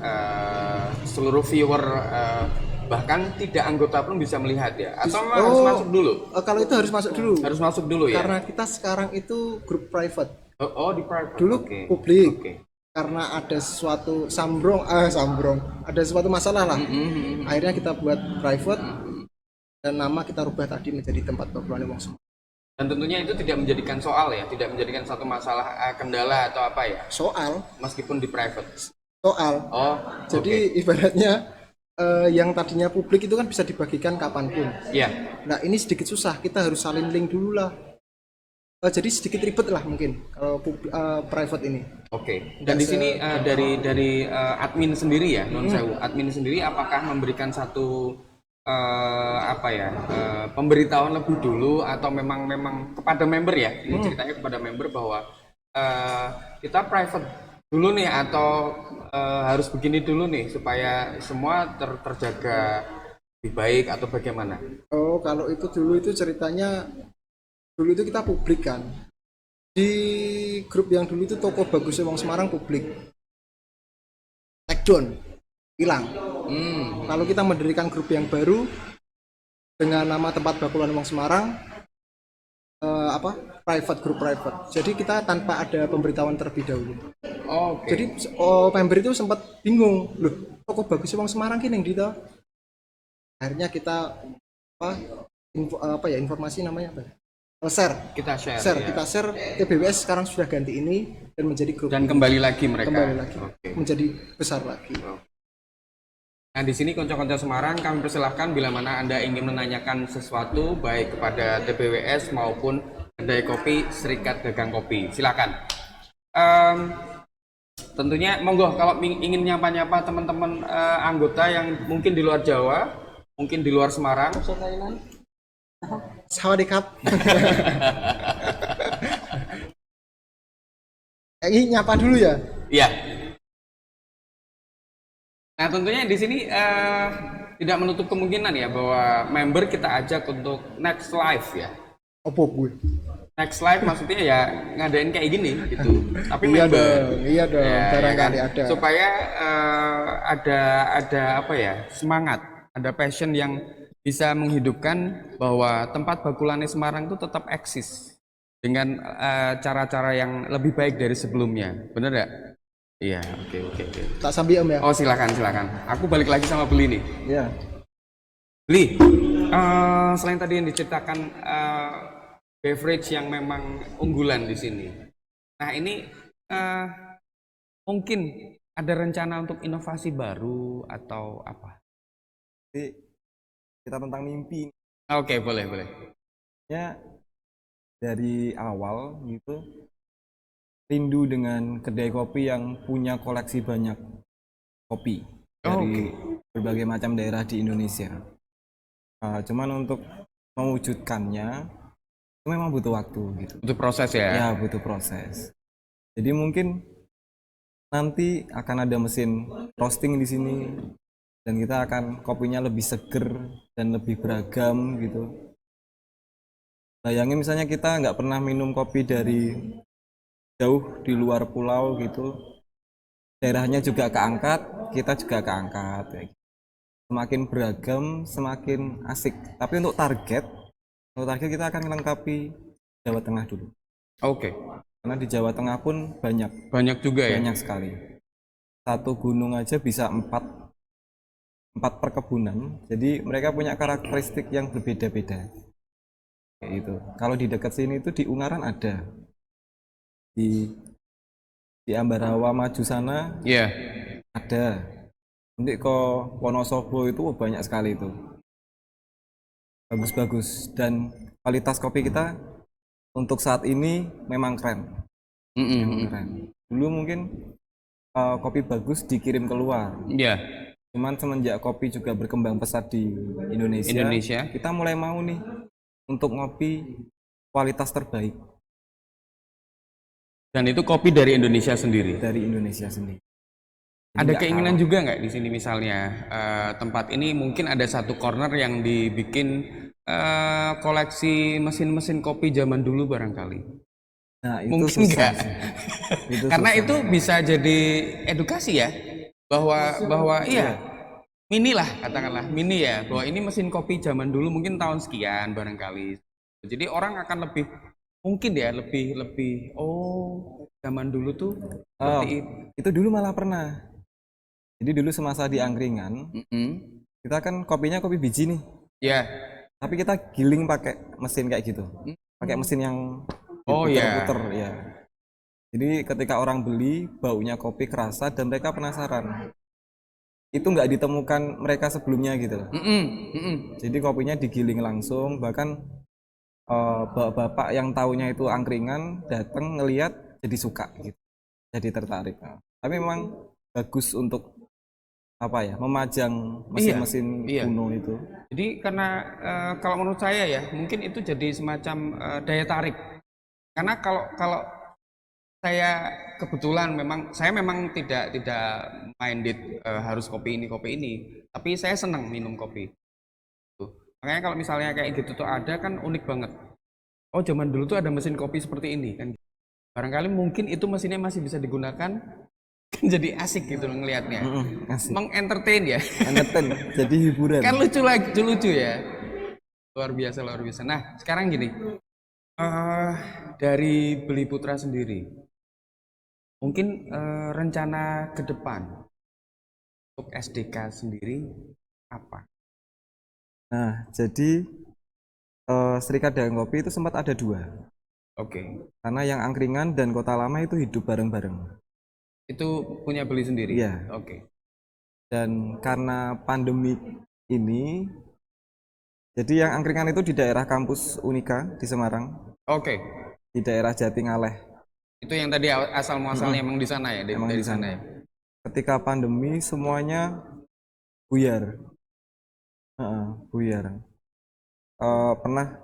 seluruh viewer bahkan tidak anggota pun bisa melihat ya. Atau memang harus masuk dulu? Kalau itu harus masuk dulu. Harus masuk dulu ya. Karena kita sekarang itu grup private. Oh, di private. Dulu Oke. publik. Oke. Karena ada sesuatu ada sesuatu masalah lah. Akhirnya kita buat private dan nama kita rubah tadi menjadi tempat obrolan wong semua. Dan tentunya itu tidak menjadikan soal ya, tidak menjadikan satu masalah kendala atau apa ya, Soal, meskipun di private. Oh, jadi ibaratnya yang tadinya publik itu kan bisa dibagikan kapanpun. Iya. Nah ini sedikit susah, kita harus salin link dulu lah. Jadi sedikit ribet lah mungkin kalau private ini. Oke. Dan di sini dari admin sendiri ya, non sewu. Admin sendiri apakah memberikan satu pemberitahuan lebih dulu atau memang kepada member ya? Ini ceritanya kepada member bahwa kita private dulu nih atau harus begini dulu nih supaya semua terjaga lebih baik atau bagaimana? Oh, kalau itu dulu itu ceritanya dulu itu kita publik kan. Di grup yang dulu itu toko bagusnya Wong Semarang publik. Take down, hilang. Lalu kita mendirikan grup yang baru dengan nama tempat bakulan Wong Semarang, private, grup private. Jadi kita tanpa ada pemberitahuan terlebih dahulu. Oke. Jadi member itu sempat bingung, loh toko bagusnya Wong Semarang kini di toh. Akhirnya kita informasi namanya apa? Share. Kita share. Ya. Kita share. TBWS sekarang sudah ganti ini dan menjadi grup. Dan kembali lagi mereka. Kembali lagi. Oke. Menjadi besar lagi. Nah, di sini konco-konco Semarang kami persilahkan bila mana Anda ingin menanyakan sesuatu baik kepada TBWS maupun kedai kopi Serikat Dagang Kopi. Silakan. Tentunya monggo kalau ingin nyapa-nyapa teman-teman anggota yang mungkin di luar Jawa, mungkin di luar Semarang. Sawadikap. Ini nyapa dulu ya. Iya. Nah, tentunya di sini tidak menutup kemungkinan ya bahwa member kita ajak untuk next live ya. Opo gue? Next live maksudnya ya ngadain kayak gini gitu. Tapi Iya member. dong, iya dong. Ya, Barangkali ya kan? ada. Supaya ada apa ya, semangat, ada passion yang bisa menghidupkan bahwa tempat Bakulane Semarang itu tetap eksis. dengan cara-cara yang lebih baik dari sebelumnya, bener nggak? Iya, oke. Tak sambil Om ya. Oh silakan. Aku balik lagi sama Beli nih. Ya, Beli, selain tadi yang diceritakan beverage yang memang unggulan di sini. Nah ini mungkin ada rencana untuk inovasi baru atau apa? jadi kita tentang mimpi. Oke, boleh. Ya, dari awal gitu rindu dengan kedai kopi yang punya koleksi banyak kopi dari berbagai macam daerah di Indonesia. Cuman untuk mewujudkannya itu memang butuh waktu gitu. Untuk proses ya? Ya, butuh proses. Jadi mungkin nanti akan ada mesin roasting di sini dan kita akan kopinya lebih seger dan lebih beragam gitu. Bayangin misalnya kita nggak pernah minum kopi dari jauh di luar pulau gitu, daerahnya juga keangkat, kita juga keangkat ya. Semakin beragam, semakin asik. Tapi untuk target kita akan melengkapi Jawa Tengah dulu. Oke. Karena di Jawa Tengah pun Banyak juga ya? banyak sekali. Satu gunung aja bisa empat perkebunan. Jadi mereka punya karakteristik yang berbeda-beda. Kayak gitu. Kalau di dekat sini itu di Ungaran ada. Di Ambarawa maju sana Iya. ada. Nanti ke Wonosobo itu banyak sekali itu. Bagus-bagus dan kualitas kopi kita untuk saat ini memang keren. Memang keren. Dulu mungkin kopi bagus dikirim keluar. Iya. Cuman semenjak kopi juga berkembang pesat di Indonesia, kita mulai mau nih untuk ngopi kualitas terbaik Dan itu kopi dari Indonesia sendiri. dari Indonesia sendiri. Jadi Ada nggak keinginan kalah. juga nggak di sini misalnya tempat ini mungkin ada satu corner yang dibikin koleksi mesin-mesin kopi zaman dulu barangkali. Nah, itu Mungkin susah nggak? sih. Itu Karena susah. itu bisa jadi edukasi ya bahwa iya mini lah katakanlah mini ya bahwa ini mesin kopi zaman dulu mungkin tahun sekian barangkali. Jadi orang akan lebih mungkin ya lebih oh zaman dulu tuh Oh, seperti itu dulu malah pernah. Jadi dulu semasa di Angkringan, kita kan kopinya kopi biji nih. ya. Tapi kita giling pakai mesin kayak gitu. Pakai mesin yang Oh, iya. diputer-puter ya. Jadi ketika orang beli, baunya kopi kerasa dan mereka penasaran. Itu nggak ditemukan mereka sebelumnya gitu loh. Jadi kopinya digiling langsung, bahkan bapak-bapak yang taunya itu angkringan datang ngelihat jadi suka gitu. Jadi tertarik. Nah, tapi memang bagus untuk apa ya, memajang mesin-mesin Iya. kuno itu. Jadi karena kalau menurut saya ya mungkin itu jadi semacam daya tarik. Karena kalau saya kebetulan saya memang tidak minded harus kopi ini, tapi saya senang minum kopi. Tuh. Makanya kalau misalnya kayak gitu tuh ada kan unik banget. Oh zaman dulu tuh ada mesin kopi seperti ini kan. Barangkali mungkin itu mesinnya masih bisa digunakan kan jadi asik gitu loh ngelihatnya. Asik. Mengentertain ya. Entertain, jadi hiburan. Kan lucu ya. Luar biasa. Nah, sekarang gini. Dari Beli Putra sendiri. Mungkin rencana ke depan untuk SDK sendiri apa? Nah, jadi Serikat Dagang Kopi itu sempat ada dua. Oke. Karena yang angkringan dan Kota Lama itu hidup bareng-bareng. Itu punya Beli sendiri? Iya. Oke. Dan karena pandemi ini, jadi yang angkringan itu di daerah kampus Unika di Semarang, Oke. di daerah Jatingaleh. Itu yang tadi asal muasalnya emang di sana ya, Emang dari di sana. ya. Ketika pandemi semuanya buyar. Buyar. Pernah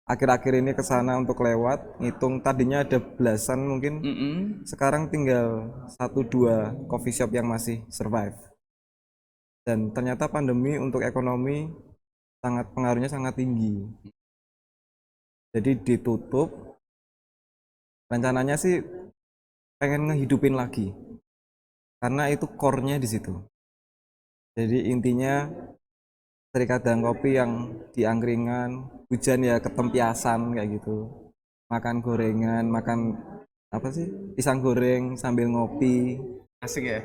akhir-akhir ini ke sana untuk lewat, ngitung tadinya ada belasan mungkin, sekarang tinggal 1-2 coffee shop yang masih survive. Dan ternyata pandemi untuk ekonomi pengaruhnya sangat tinggi. Jadi ditutup, rencananya sih pengen ngehidupin lagi, karena itu core-nya di situ. Jadi intinya Serikat Dagang Kopi yang di angkringan, hujan ya ketempiasan kayak gitu. makan gorengan, makan apa sih, pisang goreng sambil ngopi, Asik ya.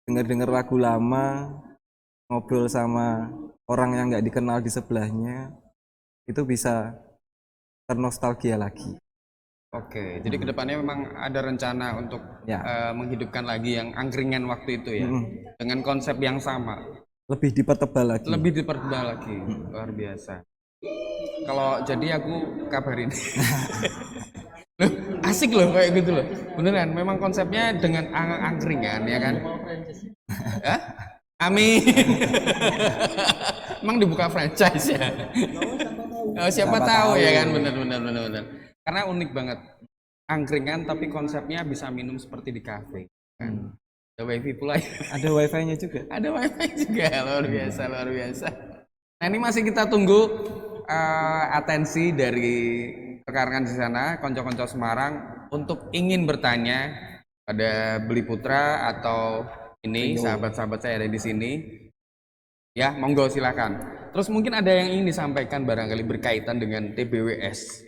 denger-denger lagu lama, ngobrol sama orang yang nggak dikenal di sebelahnya, itu bisa ternostalgia lagi. Oke, jadi kedepannya memang ada rencana untuk Ya. menghidupkan lagi yang angkringan waktu itu ya, dengan konsep yang sama, Lebih dipertebal lagi. lebih dipertebal lagi, luar biasa. Kalau jadi aku kabarin. Loh, asik loh kayak gitu loh, beneran. Memang konsepnya dengan angkringan ya kan? Hah? Amin. Emang dibuka franchise ya? Oh, siapa tahu ya kan, bener. Karena unik banget angkringan tapi konsepnya bisa minum seperti di kafe kan. Ada wifi pula ya. Ada wifi-nya juga. Ada wifi juga, luar biasa. Nah ini masih kita tunggu atensi dari rekan-rekan di sana, konco-konco Semarang untuk ingin bertanya pada Beli Putra atau ini sahabat-sahabat saya ada di sini. Ya, monggo silakan. Terus mungkin ada yang ingin disampaikan barangkali berkaitan dengan TBWS.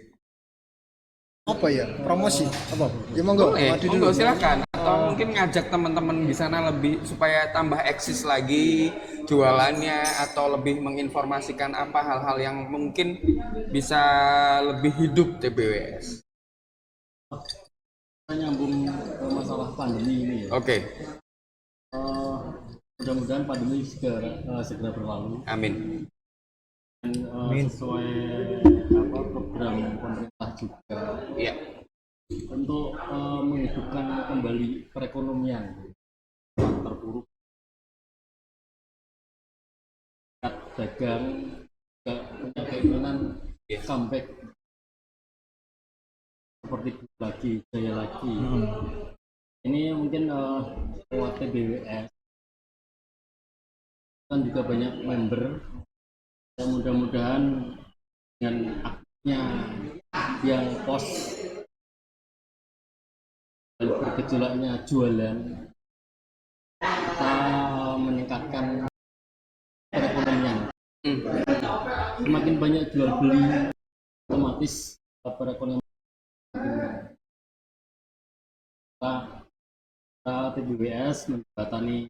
Apa ya? Promosi apa? Ya monggo, maju dulu. Monggo silakan. Atau mungkin ngajak teman-teman di sana lebih supaya tambah eksis lagi jualannya atau lebih menginformasikan apa hal-hal yang mungkin bisa lebih hidup TBWS. Kita nyambung ke masalah pandemi ini ya. Oke. Mudah-mudahan pandemi segera berlalu. Amin. Dan sesuai program pemerintah juga Iya. untuk menghidupkan kembali perekonomian yang terpuruk, dagang juga punya keinginan comeback seperti dulu lagi, jaya lagi. Ini mungkin lewat TBWS kan juga banyak member. Dan mudah-mudahan dengan aktifnya yang pos dan bergejolaknya jualan, kita meningkatkan perekonomian. Semakin banyak jual beli, otomatis perekonomian kita TBWS menjembatani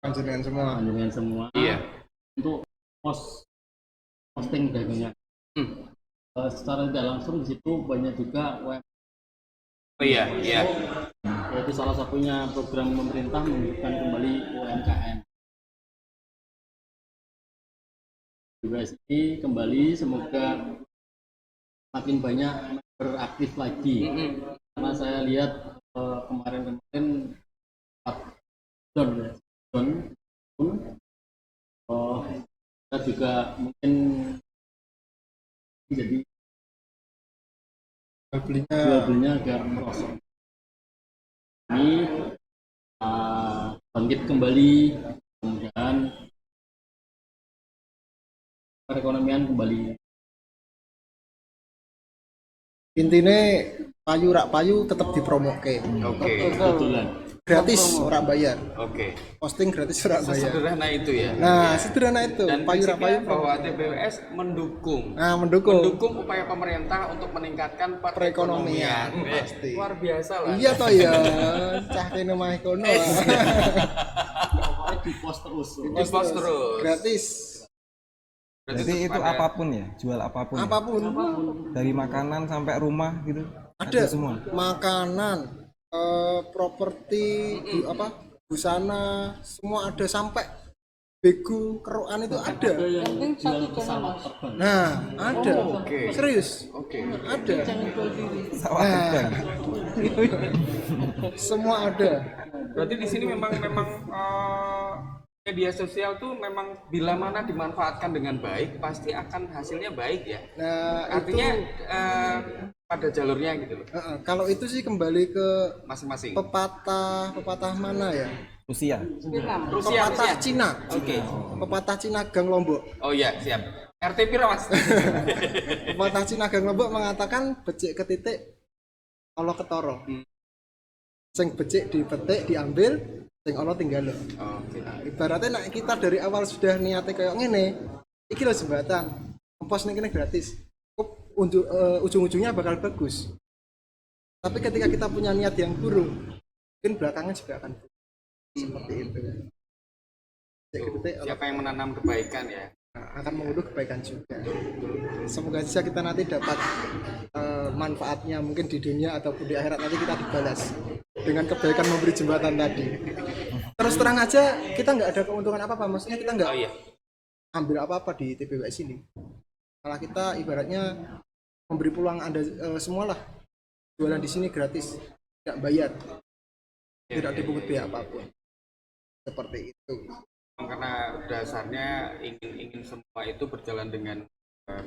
panjenengan semua Iya. untuk posting dagangnya. Secara tidak langsung di situ banyak juga Oh iya. yaitu salah satunya program pemerintah menghidupkan kembali UMKM. TBWS ini kembali, semoga makin banyak beraktif lagi. Karena saya lihat kemarin-kemarin down pun kita juga mungkin jadi jual belinya agak merosot. Ini bangkit kembali, kemudian perekonomian kembali. Intinya payu rak payu tetap dipromoke. Oke. Kebetulan Gratis ora bayar. Oke. Posting gratis ora bayar. Sederhana itu ya. Nah, sederhana itu. Dan Payu rak payu. prinsipnya bahwa TBWS mendukung Mendukung upaya pemerintah untuk meningkatkan perekonomian. perekonomian. Pasti. Luar biasa lah. Iya toh ya. Cah kene mah kono. pokoknya di post terus. Di-post terus. Gratis. Jadi itu apapun ya, jual apapun. Ya? Apapun. Dari makanan sampai rumah gitu. Ada semua. Makanan, properti, busana, semua ada, sampai begu keruan itu ada. Yang jual pesawat terbang. Nah, ada. Oke. Serius. Oke. Ada. Sawah terbang. Semua ada. Berarti di sini memang media sosial tuh memang bila mana dimanfaatkan dengan baik pasti akan hasilnya baik ya. Nah, Artinya pada jalurnya gitu loh. kalau itu sih kembali ke Masing-masing. pepatah mana ya? Rusia. Rusia. Pepatah Cina. Oke. Pepatah Cina Gang Lombok. Oh iya, siap. RT piro, Mas? Pepatah Cina Gang Lombok mengatakan becik ke titik Allah ketoro. Sing becik dipetik, diambil, sing Allah tinggal. Oke. Nah, ibaratnya nek kita dari awal sudah niatnya kayak ngene, iki lho jembatan. Ongkos ning kene gratis. Cukup ujung-ujungnya bakal bagus. Tapi ketika kita punya niat yang buruk, mungkin belakangan juga akan buruk. Seperti itu. Siapa yang menanam kebaikan ya Akan menguduh kebaikan juga. Semoga saja kita nanti dapat manfaatnya mungkin di dunia ataupun di akhirat, nanti kita dibalas dengan kebaikan memberi jembatan tadi. Terus terang aja kita nggak ada keuntungan apa-apa, maksudnya kita nggak ambil apa-apa di TBWS ini. Malah kita ibaratnya memberi peluang Anda semualah jualan di sini gratis, tidak bayar, tidak dipungut biaya apapun. Seperti itu. karena dasarnya ingin semua itu berjalan dengan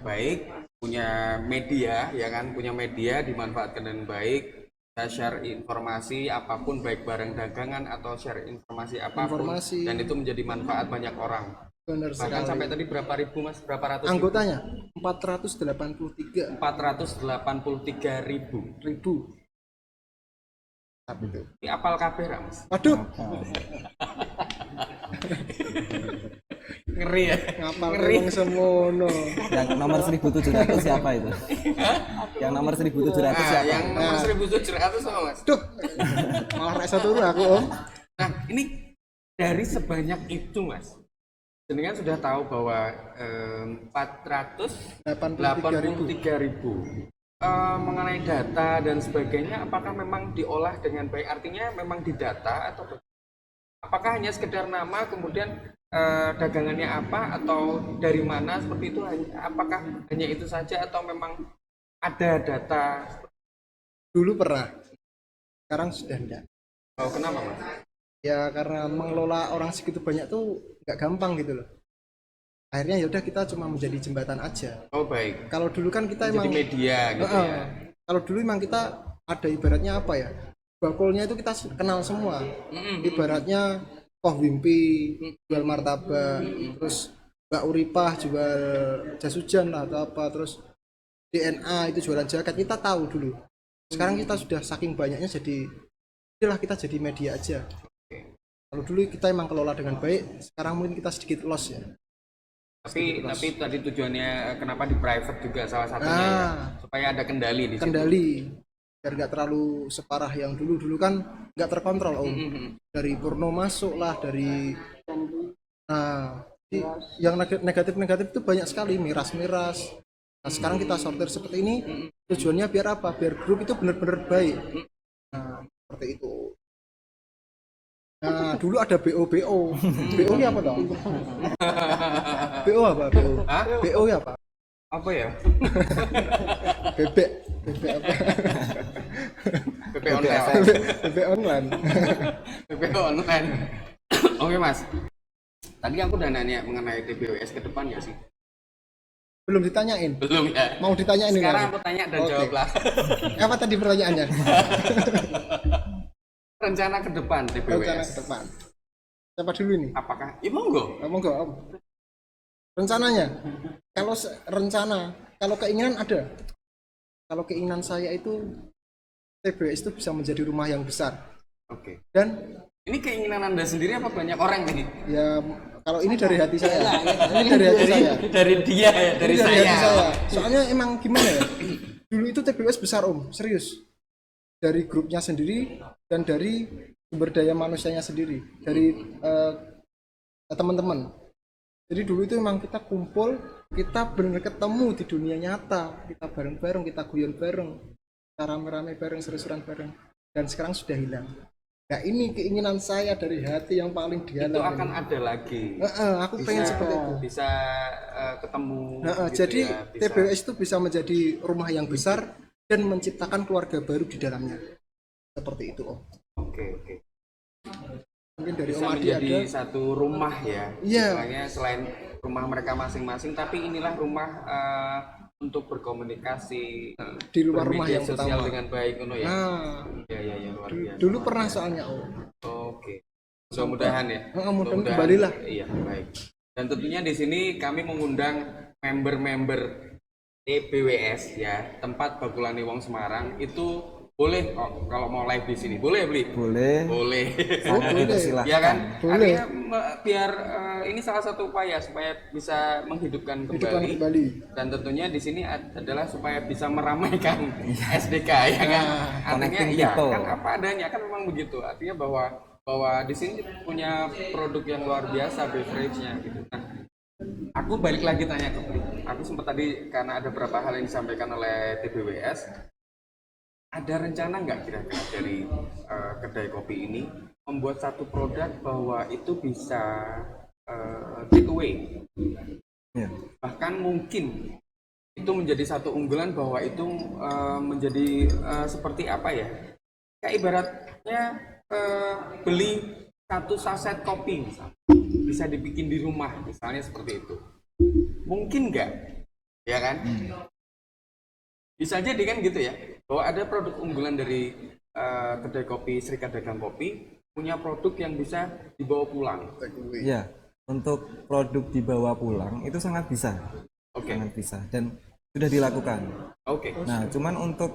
baik, punya media ya kan, punya media dimanfaatkan dengan baik, kita share informasi apapun, baik barang dagangan atau share informasi apapun, dan itu menjadi manfaat banyak orang. Benar Bahkan sekali. sampai tadi berapa ribu mas, berapa ratus Anggotanya 483 ribu. Tapi itu. Ini apal kabeh ra, mas. Waduh, Ngeri ya. ngapal Ngeri. wong semono. Yang nomor 1700 siapa itu? Yang nomor 1700 Nah, siapa? yang nomor 1700 sama mas. Duh, malah rasa turu aku om. Nah, ini dari sebanyak itu mas, jenengan sudah tahu bahwa 483.000 mengenai data dan sebagainya, apakah memang diolah dengan baik? Artinya memang didata atau apakah hanya sekedar nama kemudian dagangannya apa atau dari mana seperti itu? Apakah hanya itu saja atau memang ada data? Dulu pernah, sekarang sudah enggak. Oh, kenapa mas? Ya karena mengelola orang segitu banyak tuh nggak gampang gitu loh. Akhirnya ya udah kita cuma menjadi jembatan aja. Oh baik. Kalau dulu kan kita Jadi emang media gitu ya. Kalau dulu emang kita ada ibaratnya apa ya? Bakulnya itu kita kenal semua. Ibaratnya Koh Wimpi jual martabak, terus Mbak Uripah jual jas hujan lah atau apa, terus DNA itu jualan jaket, kita tahu dulu. Sekarang kita sudah saking banyaknya, jadi inilah kita jadi media aja. Kalau dulu kita emang kelola dengan baik, sekarang mungkin kita sedikit loss ya. Tapi tadi tujuannya kenapa di private juga salah satunya ya, supaya ada kendali di situ. Kendali biar nggak terlalu separah yang dulu kan nggak terkontrol om. Dari porno masuk lah, dari yang negatif itu banyak sekali, miras. Nah sekarang kita sortir seperti ini, tujuannya biar apa? Biar grup itu benar-benar baik. Nah seperti itu. Nah dulu ada BO BO ini apa dong? BO apa? BO Hah? BO ya apa? Apa ya? Bebek apa? PP online. Bebek online. PP online. Oke mas. Tadi aku udah nanya mengenai TBWS ke depan ya sih? Belum ditanyain. Belum ya. Mau ditanyain ini. Sekarang aku tanya dan Oke. jawablah. Apa tadi pertanyaannya? Rencana ke depan TBWS. Rencana ke depan. Siapa dulu ini? Apakah? Ya monggo. Monggo om. Rencananya, kalau keinginan ada. Kalau keinginan saya itu TBWS itu bisa menjadi rumah yang besar. Oke. Dan Ini keinginan anda sendiri apa banyak orang nih? ya kalau ini dari hati saya. Ini dari hati saya. Dari dia ya, dari Ini saya. hati saya. Soalnya emang gimana ya? Dulu itu TBWS besar om, serius. Dari grupnya sendiri dan dari sumber daya manusianya sendiri, dari teman-teman. Jadi dulu itu memang kita kumpul, kita benar ketemu di dunia nyata, kita bareng-bareng, kita guyon bareng, kita rame-rame bareng, seru-seruan bareng. Dan sekarang sudah hilang. Nah ini keinginan saya dari hati yang paling dalam. Itu akan ada lagi. Aku pengen seperti itu. Bisa ketemu. Gitu Jadi ya, bisa. TBWS itu bisa menjadi rumah yang besar dan menciptakan keluarga baru di dalamnya. Seperti itu om. Oke. Mungkin dari Bisa Om Adi menjadi ada. satu rumah ya. Iya. Istilahnya selain rumah mereka masing-masing, tapi inilah rumah untuk berkomunikasi Di luar rumah bermedia yang sosial utama. dengan baik, ya. Nah, Ya, luar biasa. dulu pernah soalnya om. Oke. Mudah-mudahan ya. Mudah-mudahan kembalilah. Iya, baik. Dan tentunya di sini kami mengundang member-member TBWS ya, tempat Bakulane Wong Semarang itu boleh kalau mau live di sini boleh beli. Boleh. Sangat boleh. dipersilahkan. Ya kan? Boleh. Artinya biar ini salah satu upaya supaya bisa menghidupkan Hidupkan kembali. kembali. Dan tentunya di sini adalah supaya bisa meramaikan SDK ya kan. Artinya Connecting ya people. kan apa adanya kan memang begitu. Artinya bahwa di sini punya produk yang luar biasa beverage-nya gitu. Nah, aku balik lagi tanya ke Bli. Aku sempat tadi karena ada beberapa hal yang disampaikan oleh TBWS. Ada rencana nggak kira-kira dari kedai kopi ini membuat satu produk bahwa itu bisa take away, Ya. bahkan mungkin itu menjadi satu unggulan bahwa itu menjadi seperti apa ya? Kayak ibaratnya beli satu saset kopi misalnya, bisa dibikin di rumah misalnya seperti itu. Mungkin nggak? Ya kan? Bisa jadi kan gitu ya, bahwa ada produk unggulan dari kedai kopi Serikat Dagang Kopi punya produk yang bisa dibawa pulang. Ya, untuk produk dibawa pulang itu sangat bisa. Oke. Sangat bisa dan sudah dilakukan. Oke. Nah, cuman untuk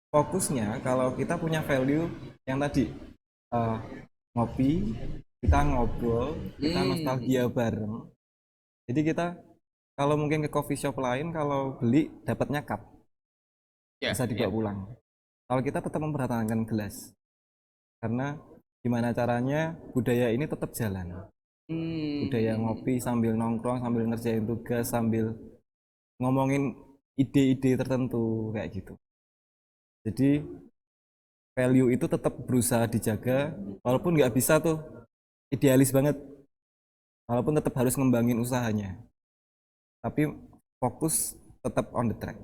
fokusnya kalau kita punya value yang tadi ngopi, kita ngobrol, kita nostalgia bareng. Jadi kita kalau mungkin ke coffee shop lain kalau beli dapatnya cup. Ya, Bisa dibawa pulang. Kalau kita tetap mempertahankan gelas, karena gimana caranya budaya ini tetap jalan. Budaya ngopi sambil nongkrong, sambil ngerjain tugas, sambil ngomongin ide-ide tertentu kayak gitu. Jadi value itu tetap berusaha dijaga, walaupun nggak bisa tuh idealis banget, walaupun tetap harus ngembangin usahanya. Tapi fokus tetap on the track.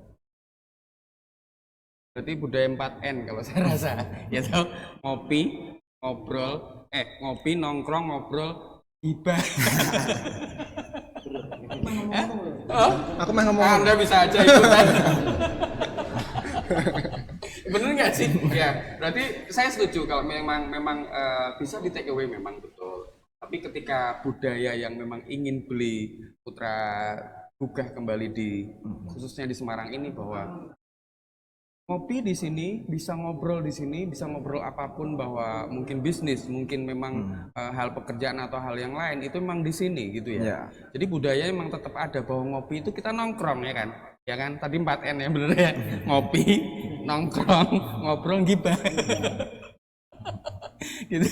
Berarti budaya 4N kalau saya rasa, yaitu ngopi, ngobrol, ngopi, nongkrong, ngobrol, hibah. Aku mah ngomong. Anda bisa aja ikutan. Bener nggak sih? Ya, berarti saya setuju kalau memang bisa di take away memang betul. Tapi ketika budaya yang memang ingin beli Putra gugah kembali di khususnya di Semarang ini bahwa ngopi di sini, bisa ngobrol di sini, bisa ngobrol apapun bahwa mungkin bisnis, mungkin memang hal pekerjaan atau hal yang lain itu memang di sini gitu ya. Ya. Jadi budaya memang tetap ada bahwa ngopi itu kita nongkrong ya kan. Ya kan? Tadi 4N ya bener ya. Ngopi, nongkrong, ngobrol, gibah. Gitu.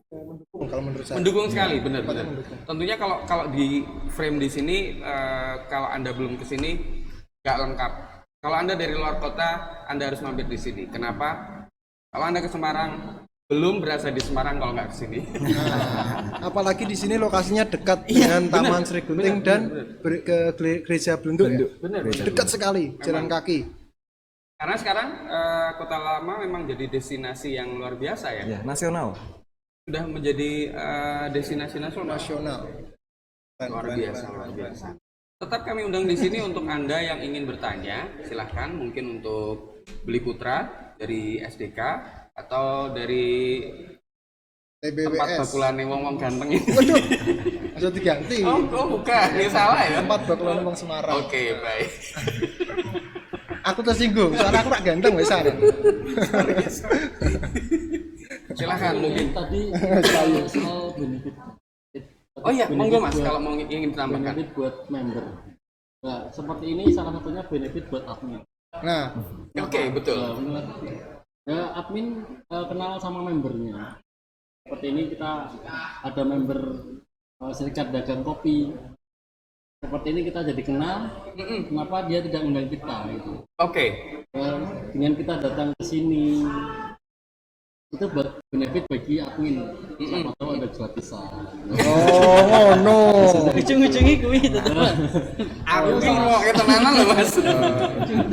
Mendukung kalau menurut saya. Mendukung sekali, benar. Mendukung. Tentunya kalau di frame di sini kalau Anda belum ke sini nggak lengkap. Kalau Anda dari luar kota, Anda harus mampir di sini. Kenapa? Kalau Anda ke Semarang, belum berasa di Semarang kalau nggak ke sini. Nah, apalagi di sini lokasinya dekat dengan Taman Sri Gunting dan ke Gereja Blunduk ya. Benar. Dekat sekali, jalan kaki. Karena sekarang Kota Lama memang jadi destinasi yang luar biasa ya. Ya, nasional. Sudah menjadi destinasi nasional. Luar biasa. Tetap kami undang di sini untuk Anda yang ingin bertanya, silahkan mungkin untuk beli Putra dari SDK atau dari tempat TBWS. bakulane wong-wong ganteng ini. Waduh, bisa diganti. Oh bukan, ini salah ya. Tempat bakulan Wong Semarang. Oke, baik. Aku tersinggung, soalnya aku rak ganteng wes sana. Silahkan mungkin. Tadi soal benefit. Oh iya, monggo Mas kalau mau ingin ditambahkan. Benefit buat member. Nah, seperti ini salah satunya benefit buat admin. Nah, Oke, betul. Ya, admin kenal sama membernya. Seperti ini kita ada member Serikat Dagang Kopi. Seperti ini kita jadi kenal. Kenapa dia tidak undang kita gitu. Oke. Dengan kita datang ke sini itu buat benefit bagi admin. Sama tahu ada gratisan. oh no. Ujung-ujungnya kuwi tetep. Aku ki ngoke tenanan loh, Mas.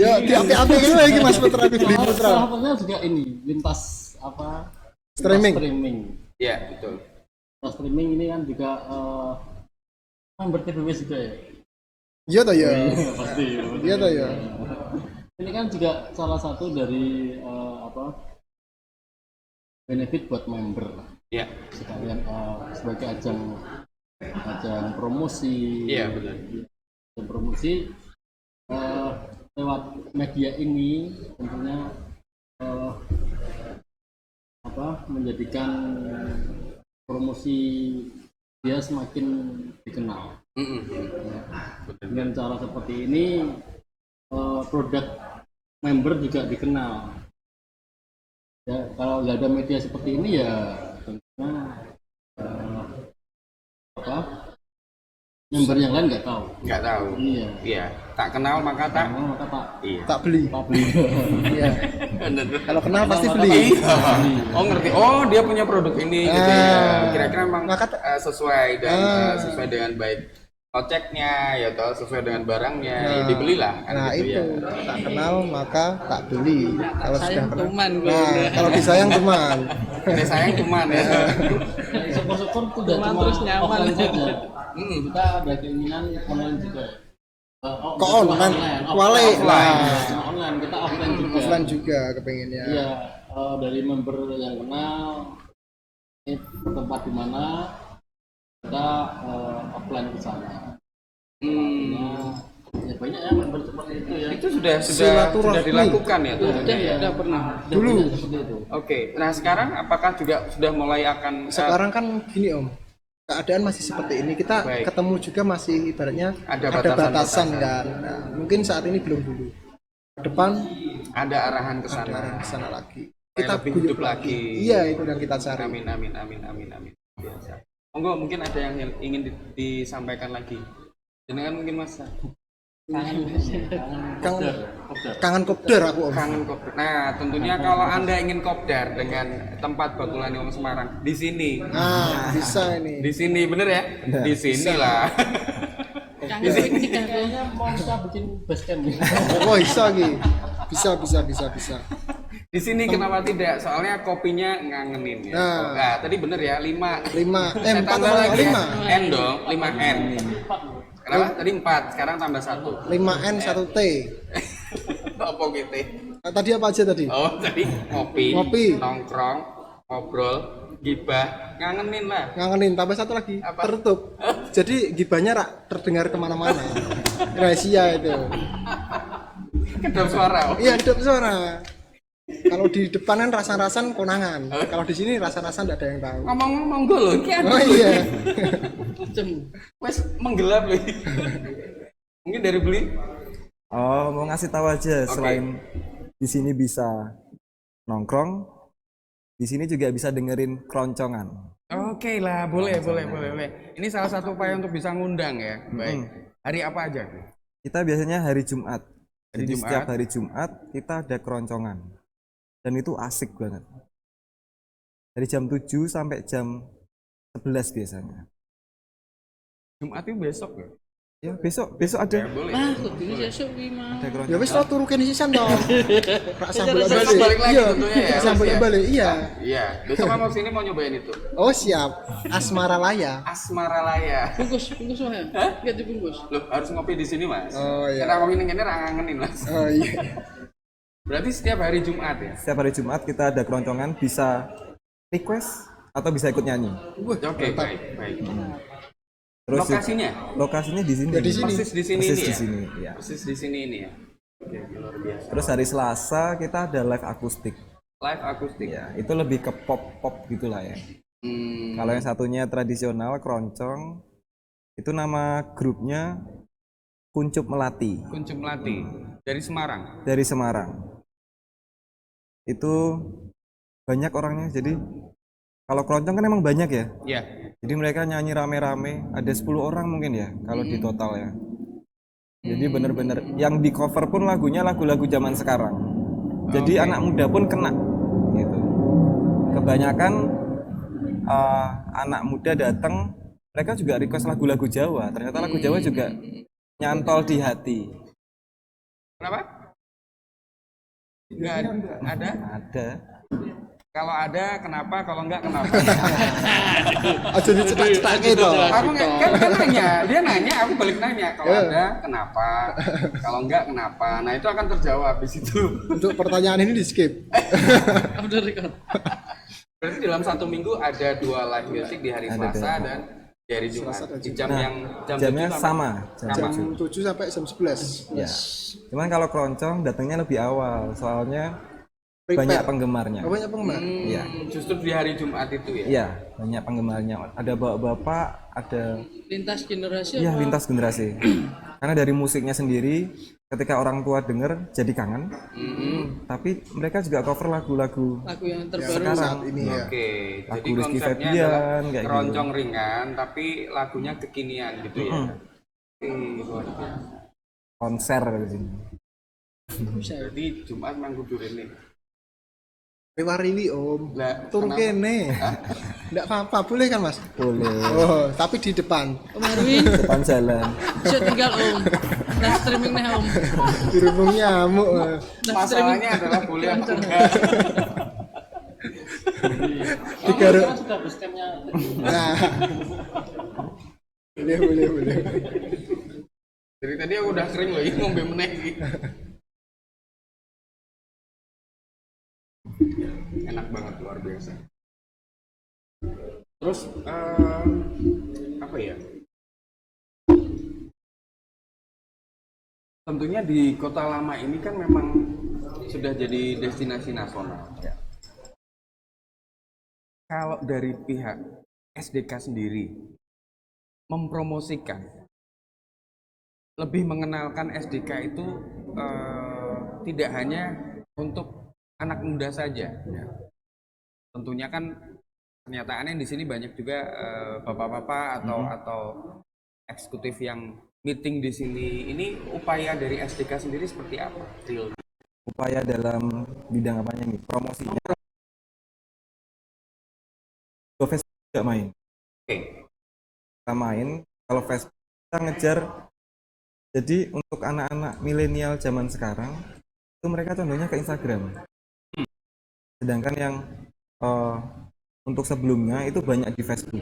Ya, di api-api ini lagi Mas Putra beli Salah Putra. satunya juga ini lintas apa? Streaming. Lintas streaming. Iya, betul. Lintas streaming ini kan juga member TBWS juga ya. Iya toh ya. Pasti. Iya toh ya. Ini kan juga salah satu dari benefit buat member Iya. sekalian sebagai ajang promosi. Iya, benar. Ajang promosi lewat media ini tentunya eh, menjadikan promosi dia semakin dikenal. Dengan cara seperti ini produk member juga dikenal. Ya, kalau nggak ada media seperti ini ya tentunya member yang lain nggak tahu. Nggak tahu. Iya. Iya. Tak kenal maka tak. Karena maka tak Iya. Tak beli. beli. Iya. Kalau kenal pasti beli. Oh ngerti. Oh dia punya produk ini gitu ya. Kira-kira memang Maka sesuai dan sesuai dengan baik koceknya ya toh, sesuai dengan barangnya ya dibelilah kan Nah gitu itu ya. tak kenal maka tak beli. Kalau sudah Sayang kenal. teman gue Nah udah. kalau disayang teman. Ini sayang cuman ya. Syukur-syukur tidak Teman cuma terus nyaman. offline saja. Kita ada keinginan online juga. Ke online, wale. Offline. Nah. Cuma online, kita offline juga. Offline juga kepengennya. Iya, dari member yang kenal ini tempat di mana kita offline ke sana. Ya banyak ya member seperti itu ya. Itu sudah Silaturahmi. dilakukan ya tuh. Udah pernah. Dulu. Seperti itu. Oke. Nah sekarang apakah juga sudah mulai akan Sekarang kan gini Om, keadaan masih seperti ini, kita Baik. ketemu juga masih ibaratnya Ada ada batasan-batasan. batasan kan. Nah, mungkin saat ini belum dulu. Ke depan ada arahan ke ada sana? ke sana lagi. Supaya Kita lebih guyup hidup lagi. Iya itu yang kita cari. Amin amin amin amin amin. Biasa. Monggo mungkin ada yang ingin disampaikan lagi. Jenengan mungkin Mas. Kangen kopdar aku Om. Kangen kopdar. Nah, tentunya kalau Anda ingin kopdar dengan tempat Bakulan Om Semarang di sini. Nah bisa ini. Di sini bener ya? Di sini lah. Di sini kan Kayaknya mau kita bikin base camp nih. Oh bisa Ki. Bisa. Di sini kenapa tidak? Soalnya kopinya ngangenin ya. Nah. Nah, tadi bener ya 5. 5 Saya 4 tambah atau lagi 5? ya. N dong, 5N. Kenapa? Tadi 4, sekarang tambah 1. 5N 1T. Apa gitu? Tadi apa aja tadi? Oh, tadi ngopi, Ngopi. nongkrong, ngobrol, gibah, ngangenin lah. Ngangenin, tambah satu lagi. Apa? Tertutup. Jadi gibahnya terdengar kemana-mana. Rahasia itu. Kedap suara. Iya, hidup suara. Kalau di depan kan rasan-rasan konangan. Kalau di sini rasan-rasan tidak ada yang tahu. Ngomong-ngomong gue loh, ini ada Oh loh. iya. Wes menggelap loh. Mungkin dari beli. Oh, mau ngasih tahu aja, Oke. selain di sini bisa nongkrong, di sini juga bisa dengerin keroncongan. Oke lah, boleh. Ini salah satu upaya untuk bisa ngundang ya. Baik. Hari apa aja? Kita biasanya hari Jumat. Hari Jadi Jumat. setiap hari Jumat kita ada keroncongan. Dan itu asik banget. Dari jam 7 sampai jam 11 biasanya. Jumat itu besok ya? Ya, besok ada. Ya boleh. ah kudu sesuk ki mah. Ada Ya keroncongan. wis turu kene sisan to. Rak sambel Besok balik lagi Iya, tentunya ya, sambel Mas, ya. balik. Iya. Iya, besok kan mau sini mau nyobain itu. Oh siap. Asmara Laya. Asmara Laya. Bungkus wae. Enggak dibungkus. Loh, harus ngopi di sini, Mas. Oh, iya. Karena ngomongin ini ngangenin, Mas. Oh iya. Berarti setiap hari Jumat ya? Setiap hari Jumat kita ada keroncongan, bisa request atau bisa ikut nyanyi. Oke, baik. Terus Lokasinya di sini. Ya, di sini. persis di sini Persis ini di ya? sini, ya. Persis di sini ini ya. Oke, luar biasa. Terus hari Selasa kita ada live akustik. Live akustik. Ya, itu lebih ke pop gitulah ya. Kalau yang satunya tradisional keroncong, itu nama grupnya Kuncup Melati Kuncup Melati dari Semarang. dari Semarang. Itu banyak orangnya, jadi kalau keroncong kan emang banyak ya. Ya. Jadi mereka nyanyi rame-rame, ada 10 orang mungkin ya kalau di total ya. Jadi bener-bener yang di cover pun lagunya lagu-lagu zaman sekarang. Jadi Oke. anak muda pun kena gitu. Kebanyakan anak muda datang, mereka juga request lagu-lagu Jawa. Ternyata lagu Jawa juga nyantol di hati. Kenapa? Enggak ada? Ada. Kalau ada kenapa? Kalau enggak kenapa? Aja dicetak-cetak gitu. Aku kan nanya, dia nanya, aku balik nanya. Kalau ada kenapa? Kalau enggak kenapa? Nah itu akan terjawab di situ. Untuk pertanyaan ini di skip. Udah record. Berarti dalam satu minggu ada 2 live music di hari Ada Selasa dua. dan di hari Jumat. Di jam Nah, yang jamnya 7 sama, jam Jam 7. 7 sampai jam 11. Ya. Cuman kalau keroncong datangnya lebih awal, soalnya banyak penggemarnya. Oh, banyak penggemar. Iya. Justru di hari Jumat itu ya. Iya, banyak penggemarnya. Ada bapak-bapak, ada Lintas generasi ya apa? lintas generasi. Karena dari musiknya sendiri, ketika orang tua denger jadi kangen. Tapi mereka juga cover lagu-lagu Lagu yang terbaru. sekarang. Saat ini ya. Oke, Lagu jadi Rizky konsepnya Febian, adalah kayak gitu. keroncong ringan tapi lagunya kekinian gitu ya. Luar biasa. Konser di sini. Bisa ya. Jadi Jumat manggu ini. Rewari Om. Lah, Tur kenapa? kene. Enggak apa-apa, boleh kan Mas? Boleh. Oh, tapi di depan. Om Erwin, Depan jalan. bisa tinggal Om. Live streaming nih Om. Dirubung nyamuk. Live streaming. Masalahnya adalah boleh apa enggak? Digaruk. Kan sudah basecamp-nya. Nah. Boleh. Dari tadi aku udah kering loh, ini ngombe meneh iki. Enak banget, luar biasa. Terus apa ya? Tentunya di Kota Lama ini kan memang sudah jadi destinasi nasional. Ya. Kalau dari pihak SDK sendiri mempromosikan, lebih mengenalkan SDK itu tidak hanya untuk anak muda saja. Ya. Tentunya kan kenyataannya di sini banyak juga bapak-bapak atau eksekutif yang meeting di sini. Ini upaya dari SDK sendiri seperti apa? Real. Upaya dalam bidang apanya nih? Promosinya. Kalau Facebook tidak main. Oke. Kita main. Kalau Facebook kita ngejar. Jadi untuk anak-anak milenial zaman sekarang itu mereka condongnya ke Instagram. Sedangkan yang untuk sebelumnya itu banyak di Facebook.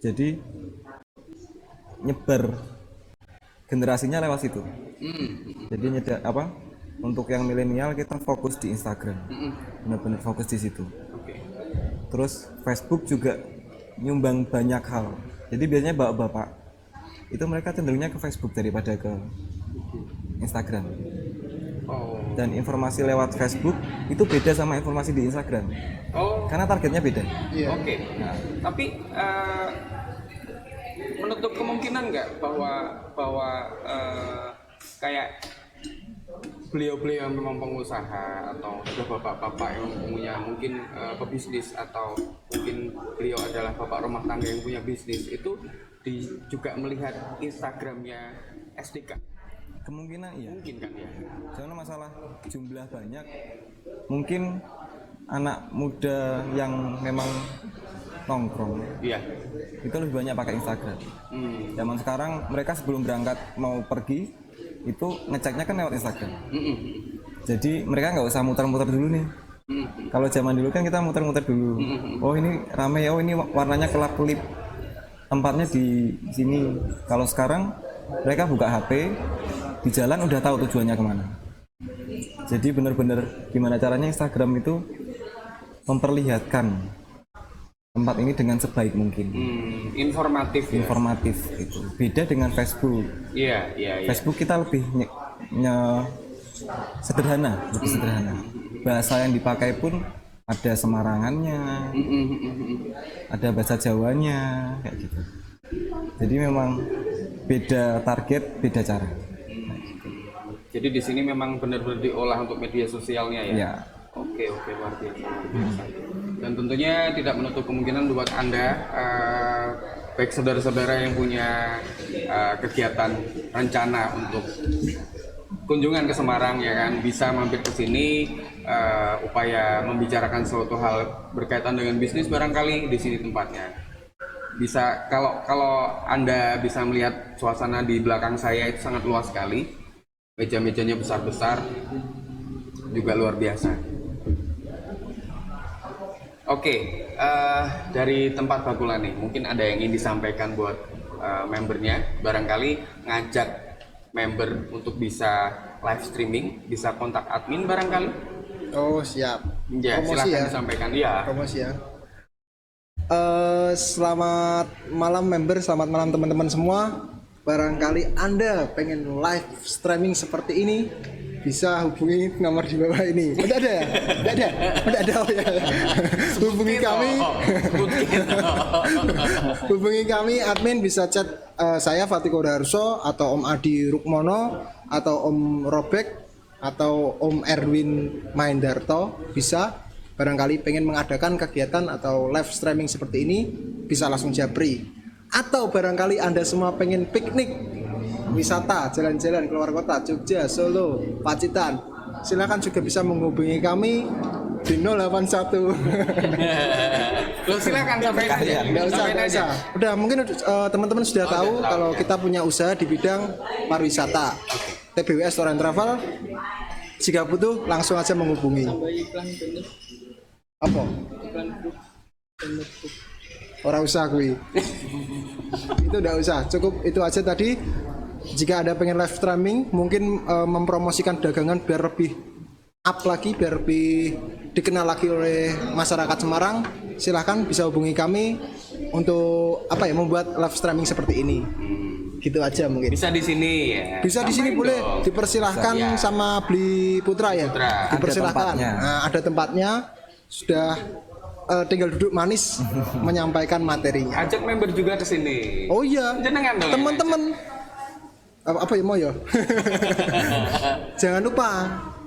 Jadi nyebar generasinya lewat situ. Jadi apa? Untuk yang milenial kita fokus di Instagram. Benar-benar fokus di situ. Oke. Terus Facebook juga nyumbang banyak hal. Jadi biasanya bapak-bapak itu mereka cenderungnya ke Facebook daripada ke Instagram. Oh. Dan informasi lewat Facebook itu beda sama informasi di Instagram. Oh. Karena targetnya beda. Iya. Oke. Nah, tapi menutup kemungkinan nggak bahwa kayak beliau-beliau yang memang pengusaha atau sudah bapak-bapak yang punya mungkin pebisnis atau mungkin beliau adalah bapak rumah tangga yang punya bisnis itu juga melihat Instagramnya SDK? Kemungkinan iya. Mungkin kan ya? Soalnya masalah jumlah banyak, mungkin anak muda yang memang nongkrong Iya. itu lebih banyak pakai Instagram. Zaman sekarang mereka sebelum berangkat mau pergi itu ngeceknya kan lewat Instagram. Jadi mereka nggak usah muter-muter dulu nih. Kalau zaman dulu kan kita muter-muter dulu. Oh ini ramai, oh ini warnanya kelap-kelip. Tempatnya di sini. Kalau sekarang mereka buka HP, di jalan udah tahu tujuannya kemana. Jadi benar-benar gimana caranya Instagram itu memperlihatkan tempat ini dengan sebaik mungkin. Informatif ya? Informatif gitu. Beda dengan Facebook. Iya. Facebook kita lebih sederhana, lebih sederhana. Bahasa yang dipakai pun ada Semarangannya, ada bahasa Jawanya, kayak gitu. Jadi memang beda target, beda cara. Jadi di sini memang benar-benar diolah untuk media sosialnya ya? Ya. Oke, luar biasa. Dan tentunya tidak menutup kemungkinan buat Anda, baik saudara-saudara yang punya kegiatan rencana untuk kunjungan ke Semarang ya kan, bisa mampir ke sini, upaya membicarakan suatu hal berkaitan dengan bisnis barangkali di sini tempatnya. Bisa kalau Anda bisa melihat suasana di belakang saya itu sangat luas sekali, meja-mejanya besar-besar, juga luar biasa. Oke, dari tempat Bakula nih, mungkin ada yang ingin disampaikan buat membernya, barangkali ngajak member untuk bisa live streaming, bisa kontak admin barangkali. Oh, siap. Ya, Promosi silahkan ya. disampaikan. Ya. Promosi ya. Selamat malam member, selamat malam teman-teman semua. Barangkali Anda pengen live streaming seperti ini, bisa hubungi nomor di bawah ini. Udah ada ya? Udah ada oh ya. Hubungi kami. Hubungi kami admin, bisa chat saya Fatiko Darso atau Om Adi Rukmono atau Om Robek atau Om Erwin Mahendarto, bisa. Barangkali pengen mengadakan kegiatan atau live streaming seperti ini, bisa langsung japri. Atau barangkali Anda semua pengen piknik, wisata, jalan-jalan keluar kota, Jogja, Solo, Pacitan, silakan juga bisa menghubungi kami di 081. Lo silakan sampaikan aja. Nggak usah. Udah, mungkin teman-teman sudah tahu kalau kita punya usaha di bidang pariwisata. TBWS Tour and Travel. Jika butuh langsung aja menghubungi. Tambah iklan bener. Apa? Iklan grup bener tuh. Ora usah kuwi. Itu udah usah, cukup itu aja tadi. Jika ada pengen live streaming, mungkin mempromosikan dagangan biar lebih up lagi, biar lebih dikenal lagi oleh masyarakat Semarang, silahkan bisa hubungi kami untuk apa ya, membuat live streaming seperti ini. Gitu aja mungkin. Bisa di sini ya. Bisa di sini boleh, dipersilahkan Ya. sama Beli Putra ya. Putra. Dipersilahkan. Ada tempatnya. Nah, ada tempatnya. Sudah tinggal duduk manis menyampaikan materinya. Ajak member juga ke sini. Oh iya. Jenengan dong. Teman-teman. Apa ya mau ya? Jangan lupa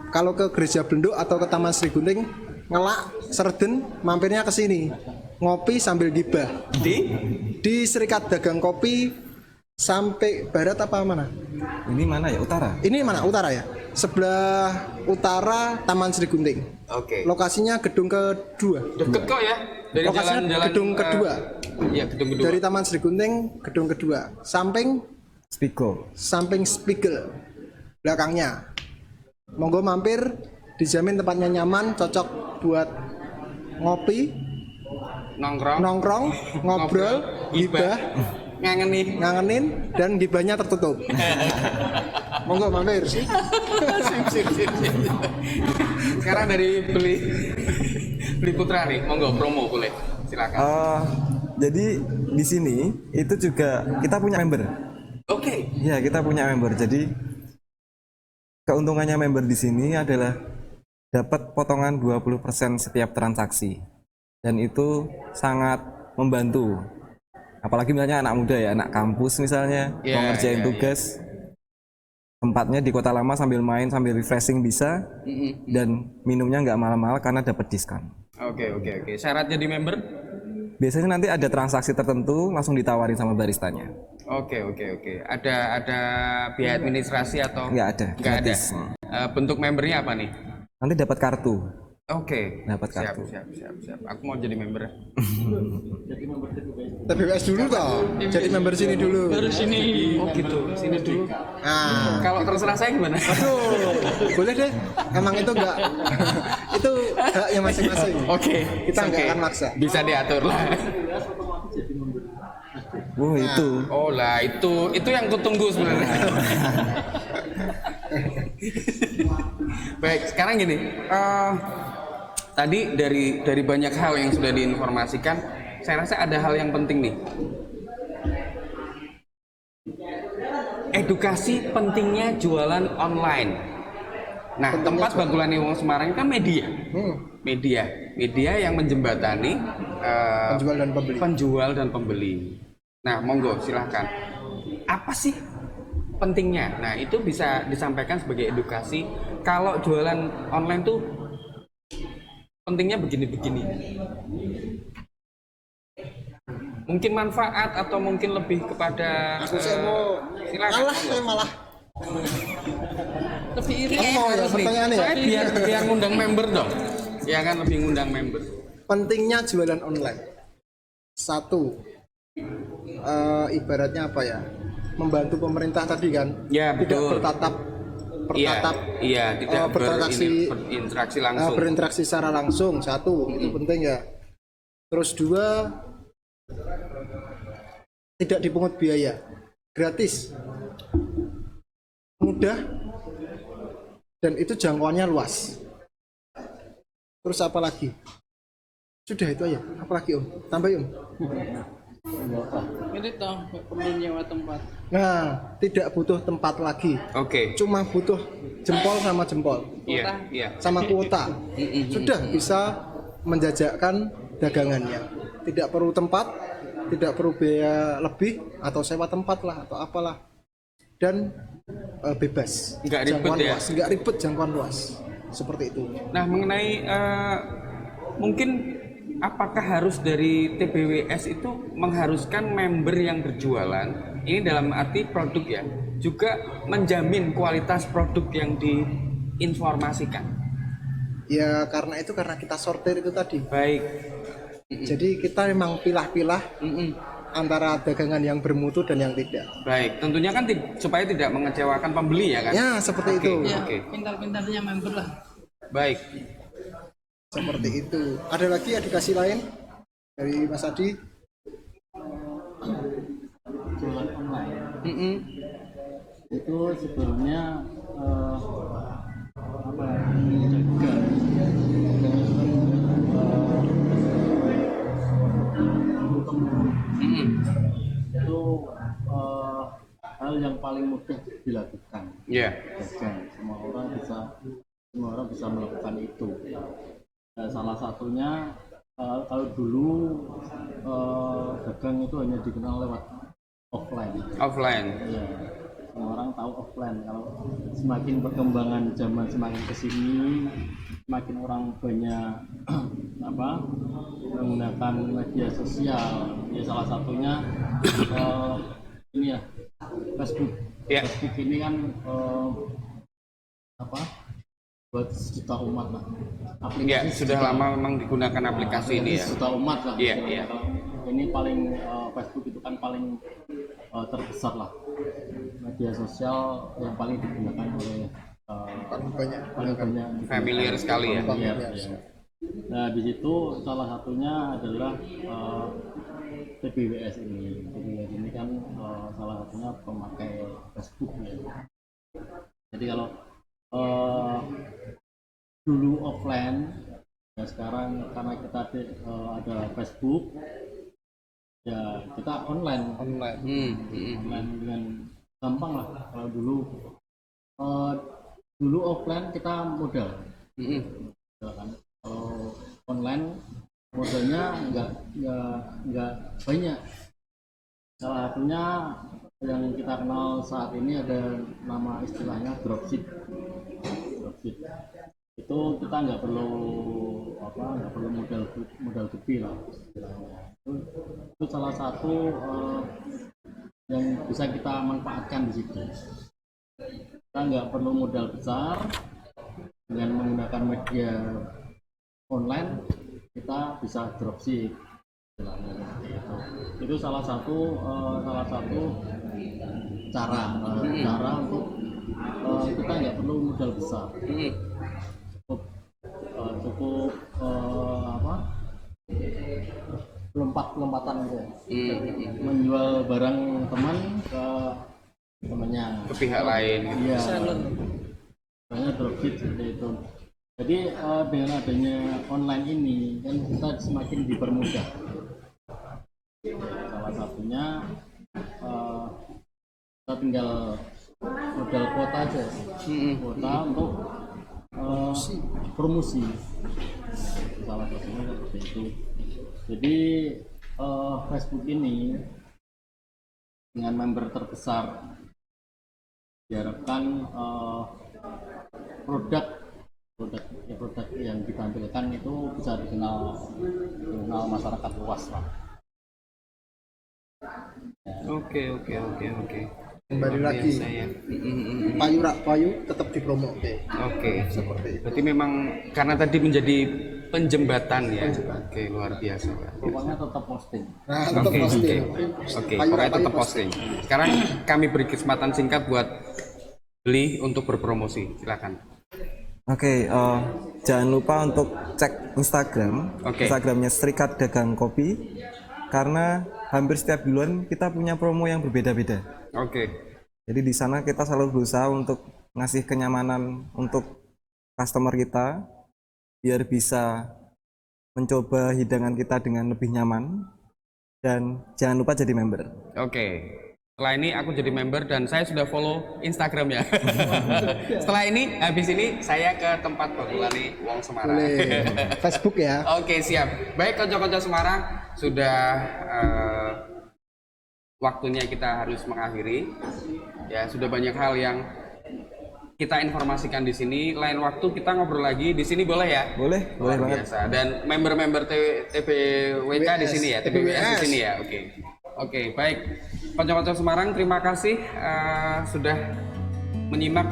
kalau ke Gereja Blenduk atau ke Taman Sri Gunting, ngelak Serden, mampirnya ke sini. Ngopi sambil gibah. Di Serikat Dagang Kopi sampai barat apa mana? Ini mana ya, utara? Ini mana? Utara ya? Sebelah utara Taman Sri Gunting. Oke. Lokasinya gedung kedua. Deket kok ya. Dari Lokasinya jalan-jalan gedung kedua. Iya, gedung kedua. Dari Taman Sri Gunting, gedung kedua. Spigo. Samping Spiegel belakangnya. Monggo mampir, dijamin tempatnya nyaman, cocok buat ngopi, nongkrong, ngobrol, gibah, ngangenin, dan gibahnya tertutup. Monggo mampir. Sip. Sekarang dari beli Putra nih, monggo promo boleh. Silakan. Jadi di sini itu juga kita punya member. Oke. Ya, kita punya member. Jadi keuntungannya member di sini adalah dapat potongan 20% setiap transaksi. Dan itu sangat membantu. Apalagi misalnya anak muda ya, anak kampus misalnya, Iya, mau ngerjain iya, tugas. Tempatnya di Kota Lama sambil main, sambil refreshing bisa. Dan minumnya nggak mahal-mahal karena dapat diskon. Oke. Syarat jadi member? Biasanya nanti ada transaksi tertentu langsung ditawarin sama baristanya. Oke. Ada biaya administrasi atau Nggak ada, Nggak ada. gratis. Bentuk membernya apa nih? Nanti dapat kartu. Oke. Dapat Siap. kartu. Aku mau jadi member. TBWS dulu toh. Jadi member sini dulu. Baru sini. Oh gitu. Sini dulu. Nah, Kalau terserah saya gimana? aduh, boleh deh. Emang itu enggak itu haknya masing-masing. Oke. Kita nggak akan maksa. Bisa diatur lah. Itu. Oh lah, itu yang kutunggu sebenarnya. Baik, sekarang gini. Tadi dari banyak hal yang sudah diinformasikan, saya rasa ada hal yang penting nih. Edukasi pentingnya jualan online. Nah, tempat Bagulane Wong Semarang kan media. Media yang menjembatani penjual dan pembeli. Nah, monggo silahkan. Apa sih pentingnya? Nah, itu bisa disampaikan sebagai edukasi. Kalau jualan online tuh pentingnya begini-begini. Mungkin manfaat atau mungkin lebih kepada Saya mau silakan. saya malah Lebih iri. mau ya Harus nih. pertanyaannya ya. Saya biar ngundang member dong. Ya kan lebih ngundang member. Pentingnya jualan online. Satu, ibaratnya apa ya? Membantu pemerintah tadi kan. Ya, Tidak betul. bertatap Tidak berinteraksi langsung. berinteraksi secara langsung. Satu, itu penting ya. Terus dua, tidak dipungut biaya, gratis, mudah, dan itu jangkauannya luas. Terus apa lagi? Sudah itu aja. Apa lagi Om? Tambah Om. Enggak usah. Ini toh nggak perlu nyewa tempat. Nah, tidak butuh tempat lagi. Oke. Cuma butuh jempol sama jempol. Iya, iya. Sama kuota. Sudah bisa menjajakan dagangannya. Tidak perlu tempat, tidak perlu biaya lebih atau sewa tempat lah atau apalah. Dan bebas. Nggak ribet Jangkauan ya? luas, nggak ribet, jangkauan luas. Seperti itu. Nah, mengenai mungkin apakah harus dari TBWS itu mengharuskan member yang berjualan, ini dalam arti produk ya, juga menjamin kualitas produk yang diinformasikan? Ya karena kita sortir itu tadi. Baik. Jadi kita memang pilah-pilah antara dagangan yang bermutu dan yang tidak. Baik, tentunya kan supaya tidak mengecewakan pembeli ya kan? Ya seperti Oke. itu. Ya, Oke. pintar-pintarnya member lah. Baik. Seperti itu. Ada lagi edukasi lain dari Mas Adi? Jualan online Mm-mm. itu sebenarnya apa ya, menjaga Mm-mm. itu hal yang paling mudah dilakukan. Iya. Dagang, semua orang bisa melakukan itu. Nah, salah satunya kalau dulu dagang itu hanya dikenal lewat offline. Offline. Ya, semua orang tahu offline. Kalau semakin perkembangan zaman semakin kesini, semakin orang banyak menggunakan media sosial. Ya salah satunya ini ya Facebook. Ya. Facebook ini kan buat sejuta umat lah. Ya, sudah lama memang digunakan aplikasi ini ya. Sejuta umat lah. Iya, iya. Ini paling Facebook itu kan paling terbesar lah media sosial yang paling digunakan oleh Paling banyak. paling banyak Familiar sekali ya. Iya, iya. Nah di situ salah satunya adalah TBWS ini. TBWS ini kan salah satunya pemakai Facebook ya. Jadi kalau dulu offline, ya sekarang karena kita ada Facebook, ya kita online online dengan gampang lah. Kalau dulu offline kita modal, ya kan? Kalau online modalnya nggak banyak. Salah satunya yang kita kenal saat ini ada nama istilahnya dropship. Itu kita nggak perlu modal gede lah istilahnya. Itu salah satu yang bisa kita manfaatkan di situ. Kita nggak perlu modal besar, dengan menggunakan media online kita bisa dropship. Itu salah satu cara untuk kita nggak perlu modal besar. Cukup lompat-lompatan gitu, menjual barang teman ke temannya, Ke pihak lain. iya, banyak dropship seperti itu. Jadi dengan adanya online ini kan kita semakin dipermudah. Salah satunya kita tinggal modal kuota aja, kuota untuk promosi. Salah satunya seperti itu. Jadi Facebook ini dengan member terbesar diharapkan produk yang ditampilkan itu bisa dikenal masyarakat luas lah. Oke. Kembali Luar lagi. biasa ya. Payu tetap dipromo. Oke. Seperti itu. Berarti memang karena tadi menjadi penjembatan ya. Oke, luar biasa. Pokoknya tetap posting. Nah, tetap Oke, posting. Oke, Payu pokoknya Payu tetap posting. Sekarang kami beri kesempatan singkat buat beli untuk berpromosi. Silakan. Oke, jangan lupa untuk cek Instagram. Oke. Instagramnya Serikat Dagang Kopi. Karena hampir setiap bulan kita punya promo yang berbeda-beda. Oke. Jadi di sana kita selalu berusaha untuk ngasih kenyamanan untuk customer kita biar bisa mencoba hidangan kita dengan lebih nyaman dan jangan lupa jadi member. Oke. Setelah ini aku jadi member dan saya sudah follow Instagramnya. Setelah ini, habis ini saya ke tempat Bakulani Wong Semarang. Boleh. Facebook ya. Oke, siap. Baik, konco-konco Semarang, sudah waktunya kita harus mengakhiri. Ya, sudah banyak hal yang kita informasikan di sini. Lain waktu kita ngobrol lagi di sini, boleh ya? Boleh Luar banget. biasa. Dan member-member TPWK di sini ya, TPWS di sini ya. Oke, baik. Konco-konco Semarang, terima kasih sudah menyimak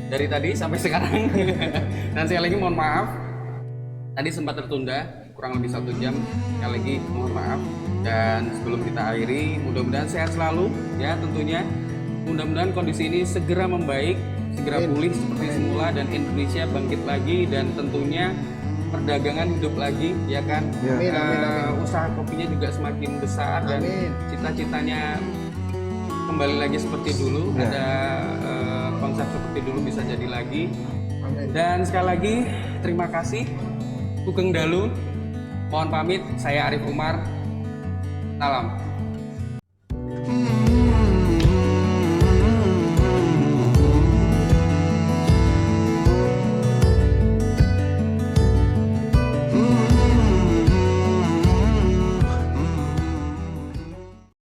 dari tadi sampai sekarang. Dan sekali lagi mohon maaf, tadi sempat tertunda kurang lebih 1 jam. Sekali lagi mohon maaf. Dan sebelum kita akhiri, mudah-mudahan sehat selalu ya tentunya. Mudah-mudahan kondisi ini segera membaik, segera pulih seperti semula dan Indonesia bangkit lagi dan tentunya perdagangan hidup lagi, ya kan? Amin, amin. Usaha kopinya juga semakin besar dan Amin. cita-citanya kembali lagi seperti dulu. Ada konsep seperti dulu bisa jadi lagi. Amin. Dan sekali lagi terima kasih Sugeng Dalu. Mohon pamit, saya Arif Umar. Salam.